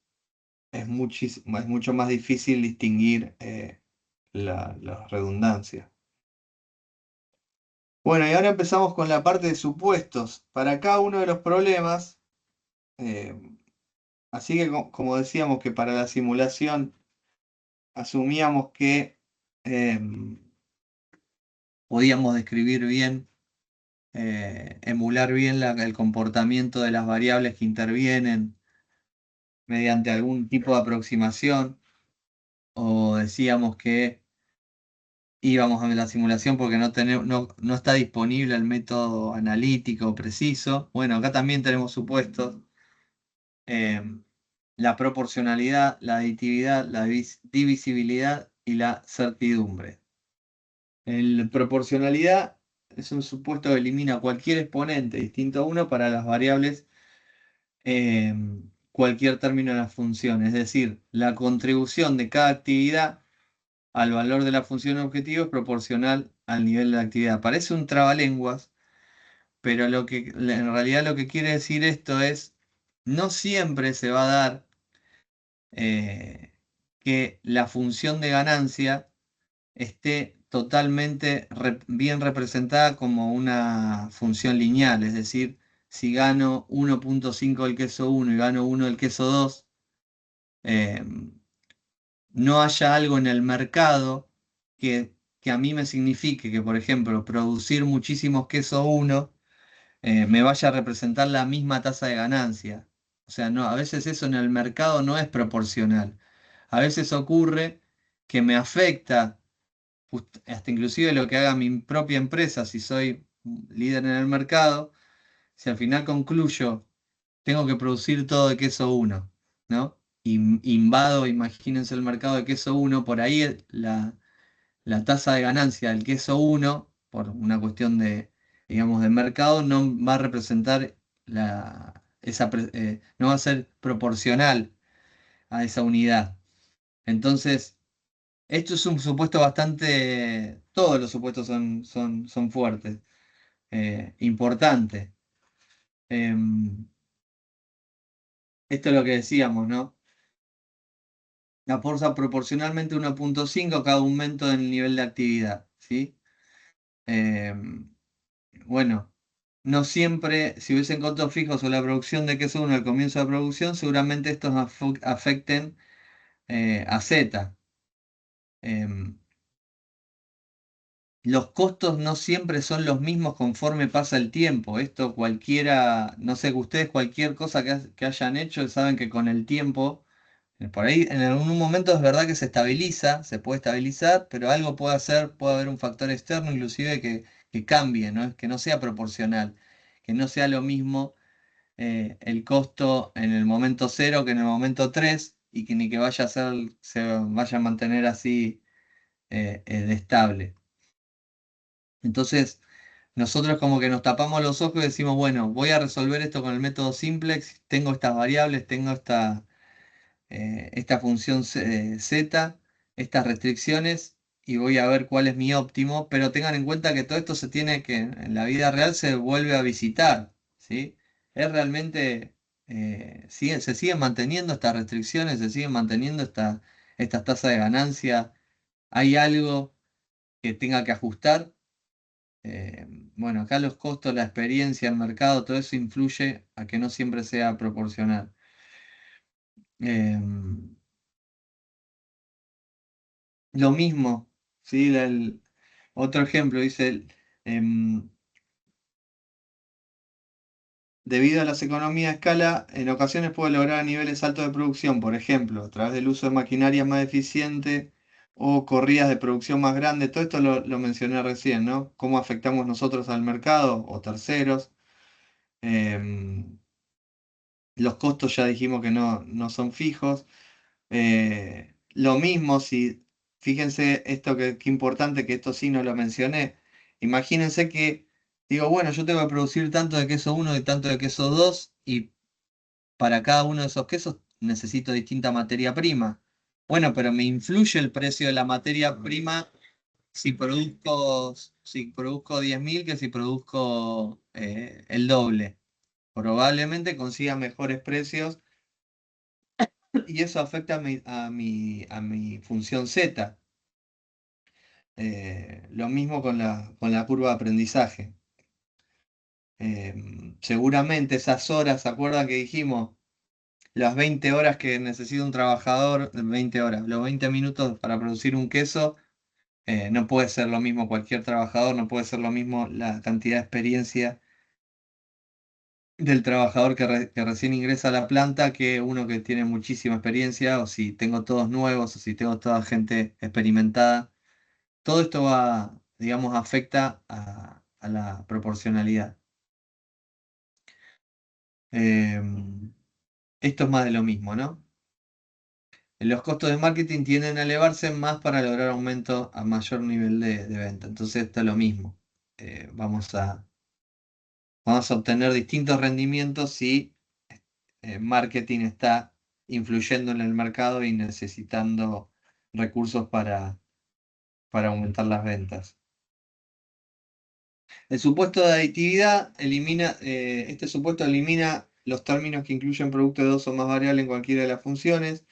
es mucho más difícil distinguir la redundancia. Bueno, y ahora empezamos con la parte de supuestos. Para cada uno de los problemas, así que como decíamos que para la simulación asumíamos que podíamos describir bien, emular bien el comportamiento de las variables que intervienen mediante algún tipo de aproximación, o decíamos que íbamos a ver la simulación porque no está disponible el método analítico preciso. Bueno, acá también tenemos supuestos. La proporcionalidad, la aditividad, la divisibilidad y la certidumbre. La proporcionalidad es un supuesto que elimina cualquier exponente distinto a 1 para las variables cualquier término de la función, es decir, la contribución de cada actividad al valor de la función objetivo es proporcional al nivel de la actividad. Parece un trabalenguas, pero en realidad lo que quiere decir esto es, no siempre se va a dar que la función de ganancia esté totalmente bien representada como una función lineal, es decir, si gano 1.5 del queso 1 y gano 1 del queso 2, no haya algo en el mercado que a mí me signifique que, por ejemplo, producir muchísimos queso 1 me vaya a representar la misma tasa de ganancia. O sea, no, a veces eso en el mercado no es proporcional. A veces ocurre que me afecta hasta inclusive lo que haga mi propia empresa, si soy líder en el mercado, si al final concluyo, tengo que producir todo de queso 1, ¿no? Invado, imagínense el mercado de queso 1, por ahí la tasa de ganancia del queso 1, por una cuestión de, digamos, de mercado, no va a representar no va a ser proporcional a esa unidad. Entonces, esto es un supuesto bastante, todos los supuestos son fuertes, importante. Esto es lo que decíamos, ¿no? Aporta proporcionalmente 1.5 cada aumento del nivel de actividad, ¿sí? Bueno, no siempre, si hubiesen costos fijos o la producción de queso 1 al comienzo de la producción, seguramente estos afecten a Z. Los costos no siempre son los mismos conforme pasa el tiempo. Esto cualquiera, no sé, ustedes cualquier cosa que hayan hecho, saben que con el tiempo, por ahí en algún momento es verdad que se estabiliza, se puede estabilizar, pero algo puede hacer, puede haber un factor externo inclusive que cambie, ¿no? Que no sea proporcional, que no sea lo mismo el costo en el momento 0 que en el momento 3 y que ni que vaya a ser, se vaya a mantener así de estable. Entonces, nosotros como que nos tapamos los ojos y decimos, bueno, voy a resolver esto con el método simplex, tengo estas variables, tengo esta función z, estas restricciones, y voy a ver cuál es mi óptimo, pero tengan en cuenta que todo esto se tiene que, en la vida real se vuelve a visitar, ¿sí? Es realmente, se siguen manteniendo estas restricciones, se siguen manteniendo estas tasas de ganancia, hay algo que tenga que ajustar. Bueno, acá los costos, la experiencia, el mercado, todo eso influye a que no siempre sea proporcional. Lo mismo, ¿sí? Otro ejemplo dice, em, debido a las economías de escala, en ocasiones puede lograr niveles altos de producción, por ejemplo, a través del uso de maquinaria más eficiente o corridas de producción más grandes. Todo esto lo mencioné recién, ¿no? Cómo afectamos nosotros al mercado o terceros. Em, los costos ya dijimos que no son fijos. Lo mismo si, fíjense esto que importante, que esto sí no lo mencioné. Imagínense que digo, bueno, yo tengo que producir tanto de queso 1 y tanto de queso 2 y para cada uno de esos quesos necesito distinta materia prima. Bueno, pero me influye el precio de la materia prima si produzco 10.000 que si produzco el doble. Probablemente consiga mejores precios y eso afecta a mi función Z. Lo mismo con la curva de aprendizaje. Seguramente esas horas, ¿se acuerdan que dijimos? Las 20 horas que necesita un trabajador, 20 horas, los 20 minutos para producir un queso, no puede ser lo mismo cualquier trabajador, no puede ser lo mismo la cantidad de experiencia del trabajador que recién ingresa a la planta que uno que tiene muchísima experiencia, o si tengo todos nuevos, o si tengo toda gente experimentada. Todo esto va, digamos, afecta a la proporcionalidad. Esto es más de lo mismo, ¿no? Los costos de marketing tienden a elevarse más para lograr aumento a mayor nivel de venta. Entonces esto es lo mismo. Vamos a obtener distintos rendimientos si marketing está influyendo en el mercado y necesitando recursos para aumentar las ventas. El supuesto de aditividad este supuesto elimina los términos que incluyen productos de dos o más variables en cualquiera de las funciones.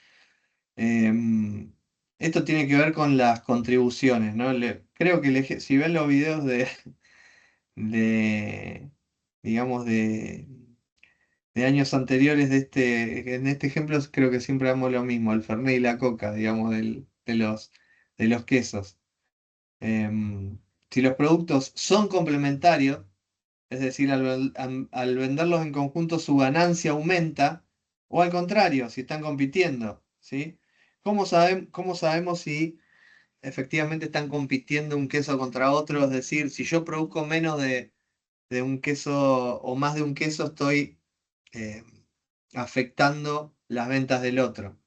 Esto tiene que ver con las contribuciones, ¿no? Creo que si ven los videos de, digamos, de años anteriores en este ejemplo creo que siempre damos lo mismo, el Fernet y la Coca, digamos, de los quesos. Si los productos son complementarios, es decir, al venderlos en conjunto su ganancia aumenta, o al contrario, si están compitiendo, ¿sí? ¿Cómo sabemos si efectivamente están compitiendo un queso contra otro? Es decir, si yo produzco menos de un queso o más de un queso, estoy eh, afectando las ventas del otro.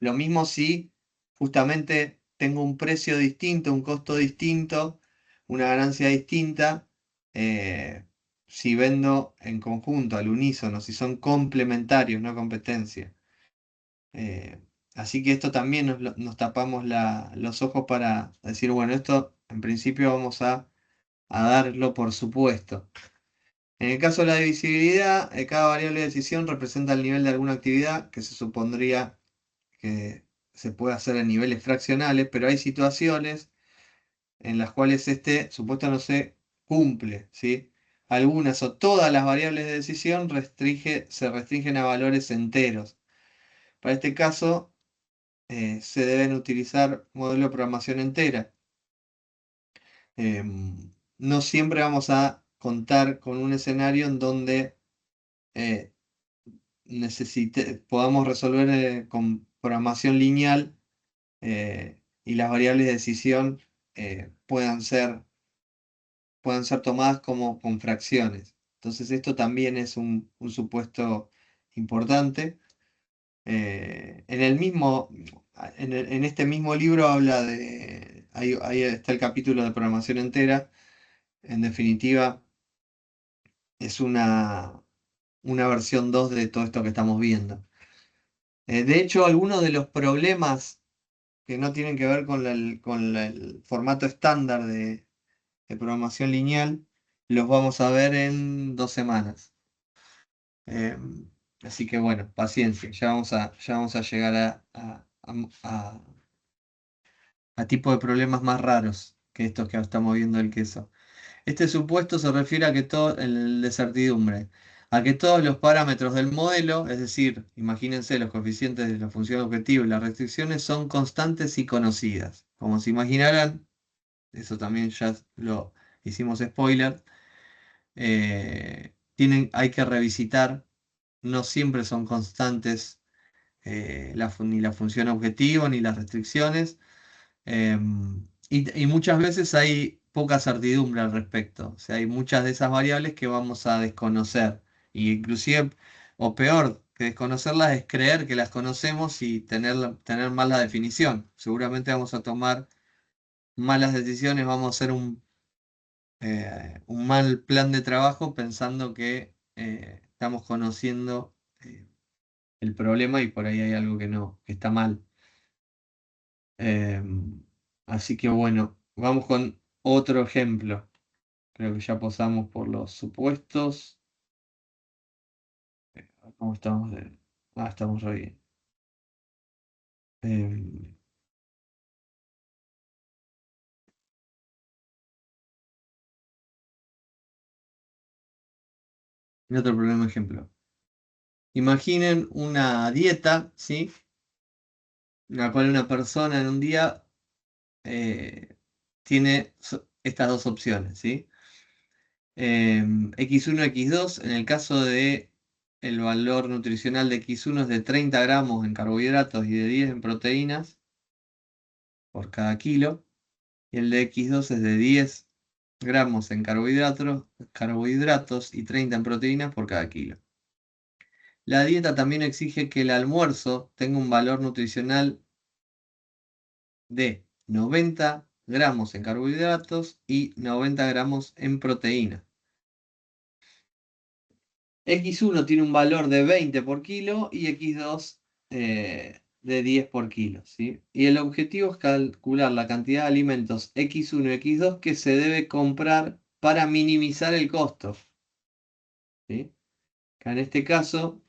Lo mismo si justamente tengo un precio distinto, un costo distinto, una ganancia distinta, eh, si vendo en conjunto, al unísono, si son complementarios, no competencia. Eh, Así que esto también nos tapamos los ojos para decir, bueno, esto en principio vamos a darlo por supuesto. En el caso de la divisibilidad, cada variable de decisión representa el nivel de alguna actividad que se supondría que se puede hacer en niveles fraccionales, pero hay situaciones en las cuales este supuesto no se cumple, ¿sí? Algunas o todas las variables de decisión se restringen a valores enteros. Para este caso, se deben utilizar modelos de programación entera. No siempre vamos a contar con un escenario en donde eh, podamos resolver con programación lineal y las variables de decisión puedan ser tomadas como con fracciones. Entonces esto también es un supuesto importante. En este mismo libro habla ahí está el capítulo de programación entera. En definitiva, es una versión 2 de todo esto que estamos viendo. De hecho, algunos de los problemas que no tienen que ver con el formato estándar de programación lineal, los vamos a ver en 2 semanas. Así que bueno, paciencia, ya vamos a llegar a tipo de problemas más raros que estos que estamos viendo del queso. Este supuesto se refiere a que todo, el de certidumbre, a que todos los parámetros del modelo, es decir, imagínense los coeficientes de la función objetivo y las restricciones, son constantes y conocidas. Como se imaginarán, eso también ya lo hicimos spoiler, hay que revisitar, no siempre son constantes ni la función objetivo ni las restricciones, y muchas veces hay poca certidumbre al respecto, o sea, hay muchas de esas variables que vamos a desconocer, y inclusive, o peor que desconocerlas, es creer que las conocemos y tener mal la definición. Seguramente vamos a tomar malas decisiones, vamos a hacer un mal plan de trabajo pensando que estamos conociendo el problema y por ahí hay algo que no, que está mal. Así que bueno, vamos con otro ejemplo. Creo que ya pasamos por los supuestos. ¿Cómo estamos? Estamos re bien. Em, y otro problema ejemplo. Imaginen una dieta, ¿sí? En la cual una persona en un día tiene estas dos opciones, ¿sí? X1, X2, en el caso de el valor nutricional de X1 es de 30 gramos en carbohidratos y de 10 en proteínas por cada kilo, y el de X2 es de 10 gramos en carbohidratos y 30 en proteínas por cada kilo. La dieta también exige que el almuerzo tenga un valor nutricional de 90 gramos en carbohidratos y 90 gramos en proteína. X1 tiene un valor de 20 por kilo y X2 de 10 por kilo, ¿sí? Y el objetivo es calcular la cantidad de alimentos X1 y X2 que se debe comprar para minimizar el costo, ¿sí? Que en este caso,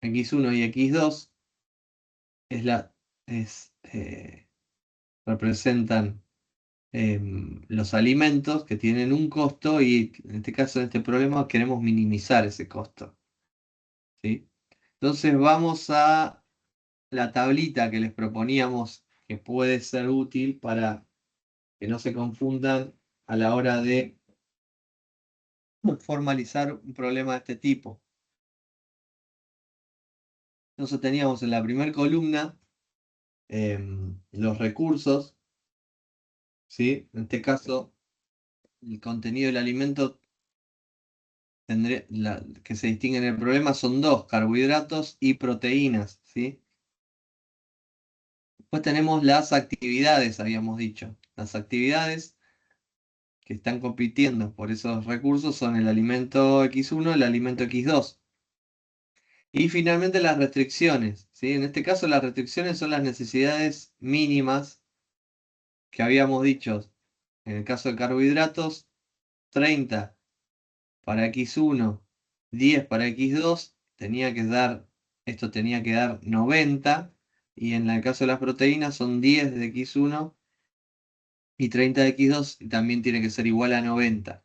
X1 y X2 representan los alimentos que tienen un costo y en este caso, en este problema, queremos minimizar ese costo. ¿Sí? Entonces vamos a la tablita que les proponíamos que puede ser útil para que no se confundan a la hora de formalizar un problema de este tipo. Entonces teníamos en la primera columna los recursos, ¿sí? En este caso, el contenido del alimento que se distingue en el problema son dos, carbohidratos y proteínas, ¿sí? Después tenemos las actividades, habíamos dicho. Las actividades que están compitiendo por esos recursos son el alimento X1 y el alimento X2. Y finalmente las restricciones, ¿sí? En este caso las restricciones son las necesidades mínimas que habíamos dicho. En el caso de carbohidratos, 30 para X1, 10 para X2, esto tenía que dar 90, y en el caso de las proteínas son 10 de X1 y 30 de X2, y también tiene que ser igual a 90.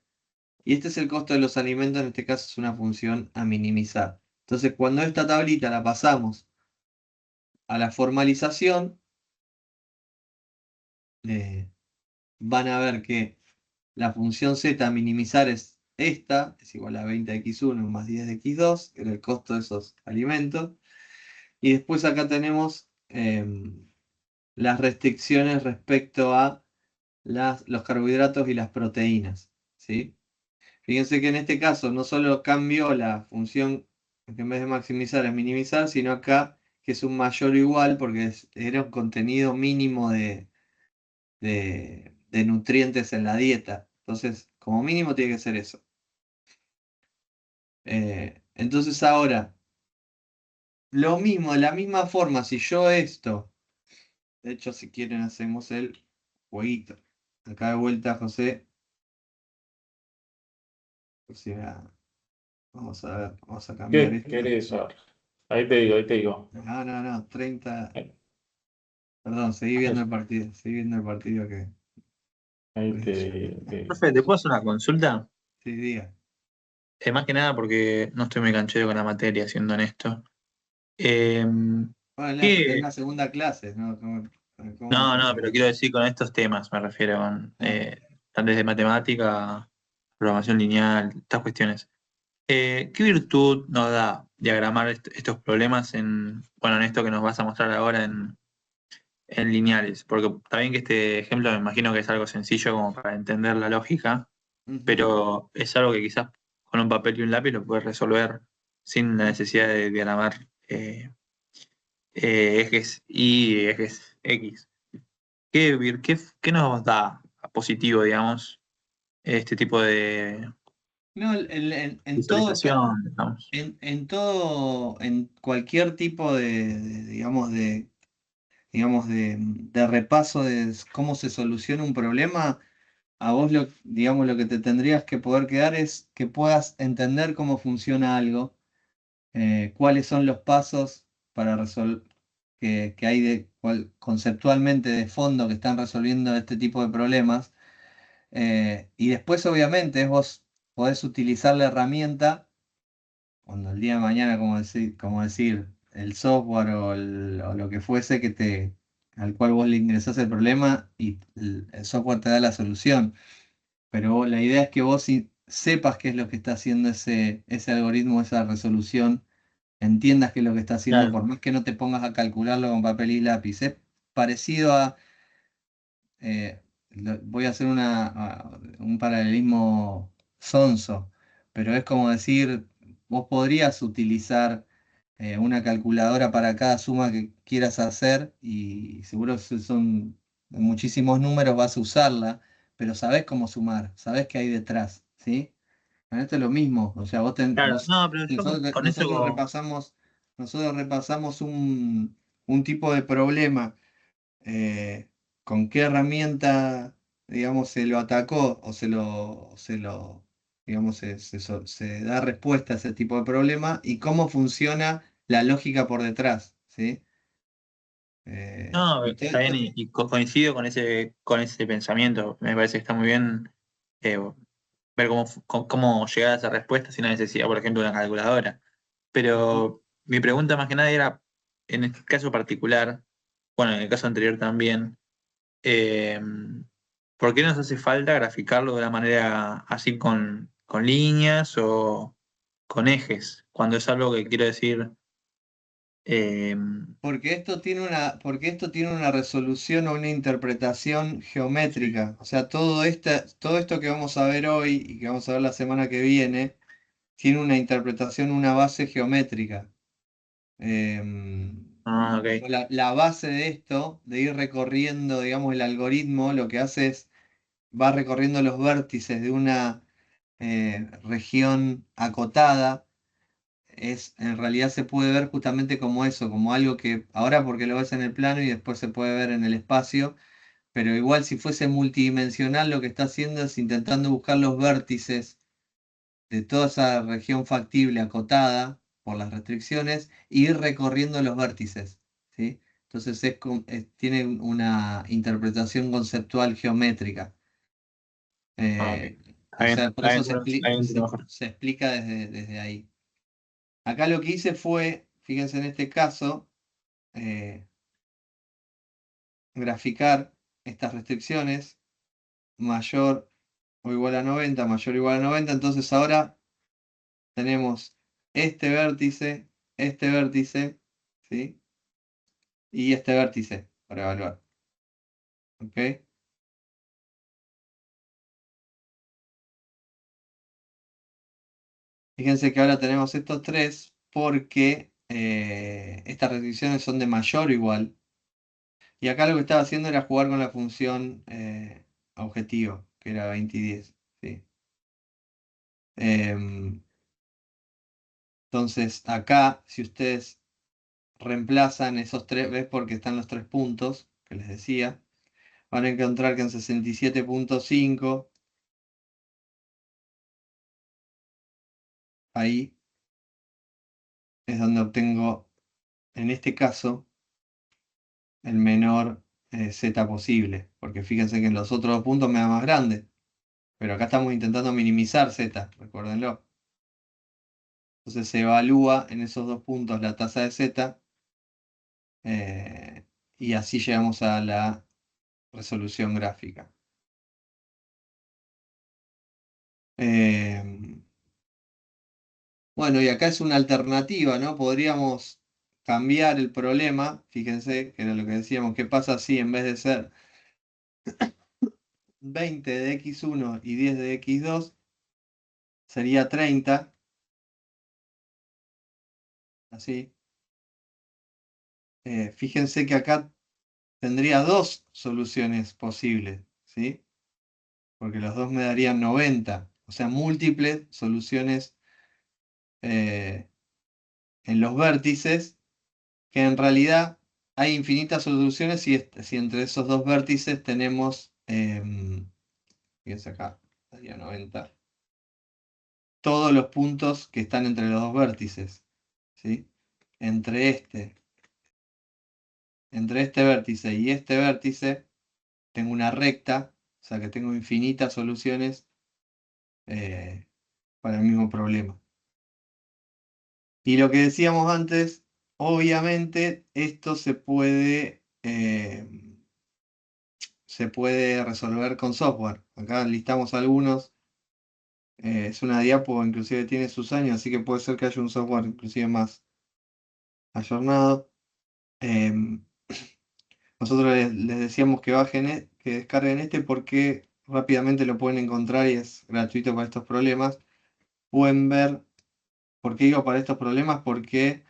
Y este es el costo de los alimentos, en este caso es una función a minimizar. Entonces, cuando esta tablita la pasamos a la formalización, van a ver que la función z a minimizar es esta, es igual a 20x1 más 10x2, que era el costo de esos alimentos. Y después acá tenemos las restricciones respecto a los carbohidratos y las proteínas, ¿sí? Fíjense que en este caso no solo cambió la función que en vez de maximizar es minimizar, sino acá que es un mayor o igual porque era un contenido mínimo de nutrientes en la dieta. Entonces, como mínimo tiene que ser eso. Entonces ahora, lo mismo, de la misma forma, si yo esto, de hecho si quieren hacemos el jueguito. Acá de vuelta, José. O sea, vamos a ver, vamos a cambiar ¿Qué esto. querés ver? Ahí te digo. No, 30. Ahí Perdón, seguí viendo el partido que. te digo. Profe, ¿te puedo hacer una consulta? Sí, diga. Más que nada porque no estoy muy canchero con la materia, siendo honesto. Eh, Bueno, es ¿qué? la segunda clase, ¿no? No, pero quiero decir con estos temas, me refiero con están desde matemática, programación lineal, estas cuestiones. ¿Qué virtud nos da diagramar estos problemas bueno, en esto que nos vas a mostrar ahora en lineales? Porque está bien que este ejemplo me imagino que es algo sencillo como para entender la lógica, Ujú. pero es algo que quizás con un papel y un lápiz lo puedes resolver sin la necesidad de diagramar ejes Y y ejes X. ¿Qué nos da positivo, digamos, este tipo de No, en todo, visualización, digamos? en cualquier tipo de repaso de cómo se soluciona un problema, a vos digamos, lo que te tendrías que poder quedar es que puedas entender cómo funciona algo, cuáles son los pasos para resolver que hay conceptualmente de fondo que están resolviendo este tipo de problemas. Y después, obviamente, vos podés utilizar la herramienta cuando el día de mañana, como decir, el software o lo que fuese al cual vos le ingresás el problema y el software te da la solución. Pero la idea es que vos sepas qué es lo que está haciendo ese algoritmo, esa resolución, entiendas qué es lo que está haciendo, Claro. por más que no te pongas a calcularlo con papel y lápiz. Es parecido a, voy a hacer un paralelismo sonso, pero es como decir, vos podrías utilizar una calculadora para cada suma que quieras hacer y seguro que son muchísimos números, vas a usarla, pero sabés cómo sumar, sabés qué hay detrás, ¿sí? Bueno, esto es lo mismo, o sea, Claro, no, pero yo nosotros, con nosotros eso, repasamos, nosotros repasamos un tipo de problema, eh, con qué herramienta, digamos, se lo atacó o digamos, se da respuesta a ese tipo de problema y cómo funciona la lógica por detrás, ¿sí? No, y todo está bien esto, y coincido con ese pensamiento. Me parece que está muy bien ver cómo llegar a esa respuesta sin la necesidad, por ejemplo, de una calculadora. Pero mi pregunta más que nada era, en este caso particular, bueno, en el caso anterior también, eh, ¿por qué nos hace falta graficarlo de una manera así con líneas o con ejes? Cuando es algo que quiero decir, eh, porque esto tiene una resolución o una interpretación geométrica. O sea, todo esto que vamos a ver hoy y que vamos a ver la semana que viene, tiene una interpretación, una base geométrica. ok. La base de esto, de ir recorriendo, digamos, el algoritmo, lo que hace es, va recorriendo los vértices de una región acotada, en realidad se puede ver justamente como eso, como algo que ahora porque lo ves en el plano y después se puede ver en el espacio, pero igual si fuese multidimensional lo que está haciendo es intentando buscar los vértices de toda esa región factible acotada por las restricciones e ir recorriendo los vértices, ¿sí? Entonces tiene una interpretación conceptual geométrica. Ok. Está O bien, sea, por eso ahí entiendo mejor. se explica desde ahí. Acá lo que hice fue, fíjense en este caso, graficar estas restricciones, mayor o igual a 90, mayor o igual a 90. Entonces ahora tenemos este vértice, ¿sí? Y este vértice para evaluar. ¿Ok? Fíjense que ahora tenemos estos tres porque estas restricciones son de mayor o igual. Y acá lo que estaba haciendo era jugar con la función objetivo, que era 20 y 10. ¿Sí? Entonces acá, si ustedes reemplazan esos tres, ¿ves? Porque están los tres puntos que les decía, van a encontrar que en 67.5, ahí es donde obtengo, en este caso, el menor z posible. Porque fíjense que en los otros dos puntos me da más grande. Pero acá estamos intentando minimizar z, recuérdenlo. Entonces se evalúa en esos dos puntos la tasa de z y así llegamos a la resolución gráfica. Bueno, y acá es una alternativa, ¿no? Podríamos cambiar el problema, fíjense, que era lo que decíamos, ¿qué pasa si en vez de ser 20 de x1 y 10 de x2, sería 30, así? Fíjense que acá tendría dos soluciones posibles, ¿sí? Porque los dos me darían 90, o sea, múltiples soluciones en los vértices, que en realidad hay infinitas soluciones si entre esos dos vértices tenemos, fíjense acá, daría 90, todos los puntos que están entre los dos vértices, ¿sí? Entre este vértice y este vértice tengo una recta, o sea que tengo infinitas soluciones para el mismo problema. Y lo que decíamos antes, obviamente esto se puede resolver con software. Acá listamos algunos. Es una diapo, inclusive tiene sus años, así que puede ser que haya un software inclusive más ayornado. Nosotros les decíamos que que descarguen este porque rápidamente lo pueden encontrar y es gratuito para estos problemas. Pueden ver, ¿por qué digo para estos problemas? Porque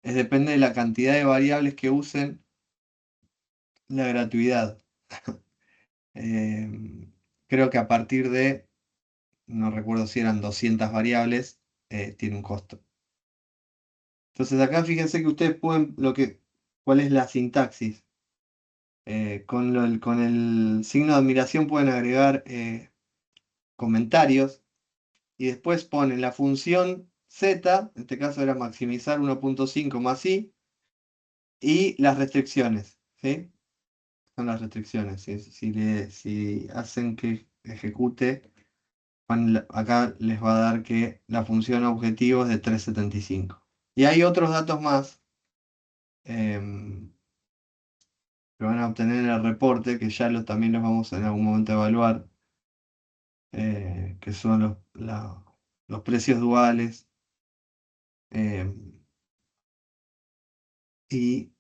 depende de la cantidad de variables que usen la gratuidad. Creo que a partir de, no recuerdo si eran 200 variables, tiene un costo. Entonces acá fíjense que ustedes pueden, ¿cuál es la sintaxis? Con el signo de admiración pueden agregar comentarios y después ponen la función z, en este caso era maximizar 1.5 más i, Y las restricciones, ¿sí? Son las restricciones. Si hacen que ejecute, acá les va a dar que la función objetivo es de 375. Y hay otros datos más em, que van a obtener en el reporte, que ya también los vamos en algún momento a evaluar, que son los precios duales y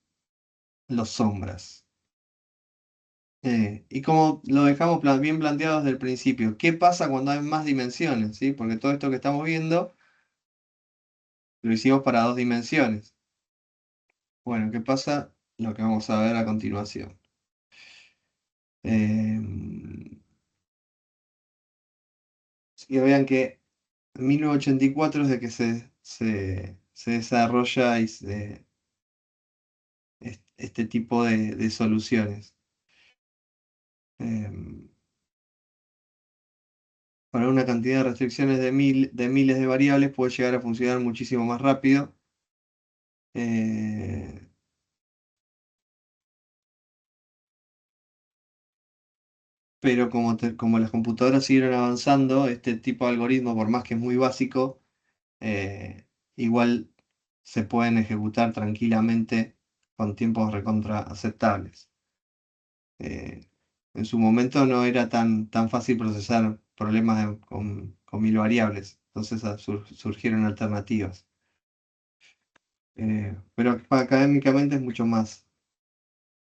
los sombras. Y como lo dejamos bien planteado desde el principio, ¿qué pasa cuando hay más dimensiones? ¿Sí? Porque todo esto que estamos viendo lo hicimos para 2 dimensiones. Bueno, ¿qué pasa? Lo que vamos a ver a continuación. Y vean que en 1984 es de que se desarrolla este tipo de soluciones. Para una cantidad de restricciones de miles de variables puede llegar a funcionar muchísimo más rápido. Pero como las computadoras siguieron avanzando, este tipo de algoritmo, por más que es muy básico, igual se pueden ejecutar tranquilamente con tiempos recontra aceptables. En su momento no era tan fácil procesar problemas con 1000 variables, entonces surgieron alternativas. Pero académicamente es mucho más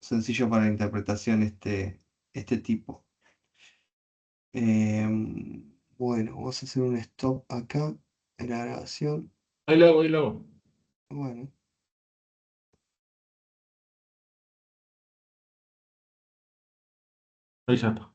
sencillo para la interpretación este tipo. Bueno, vamos a hacer un stop acá en la grabación. Ahí lo hago, ahí lo hago. Bueno. Ahí ya está.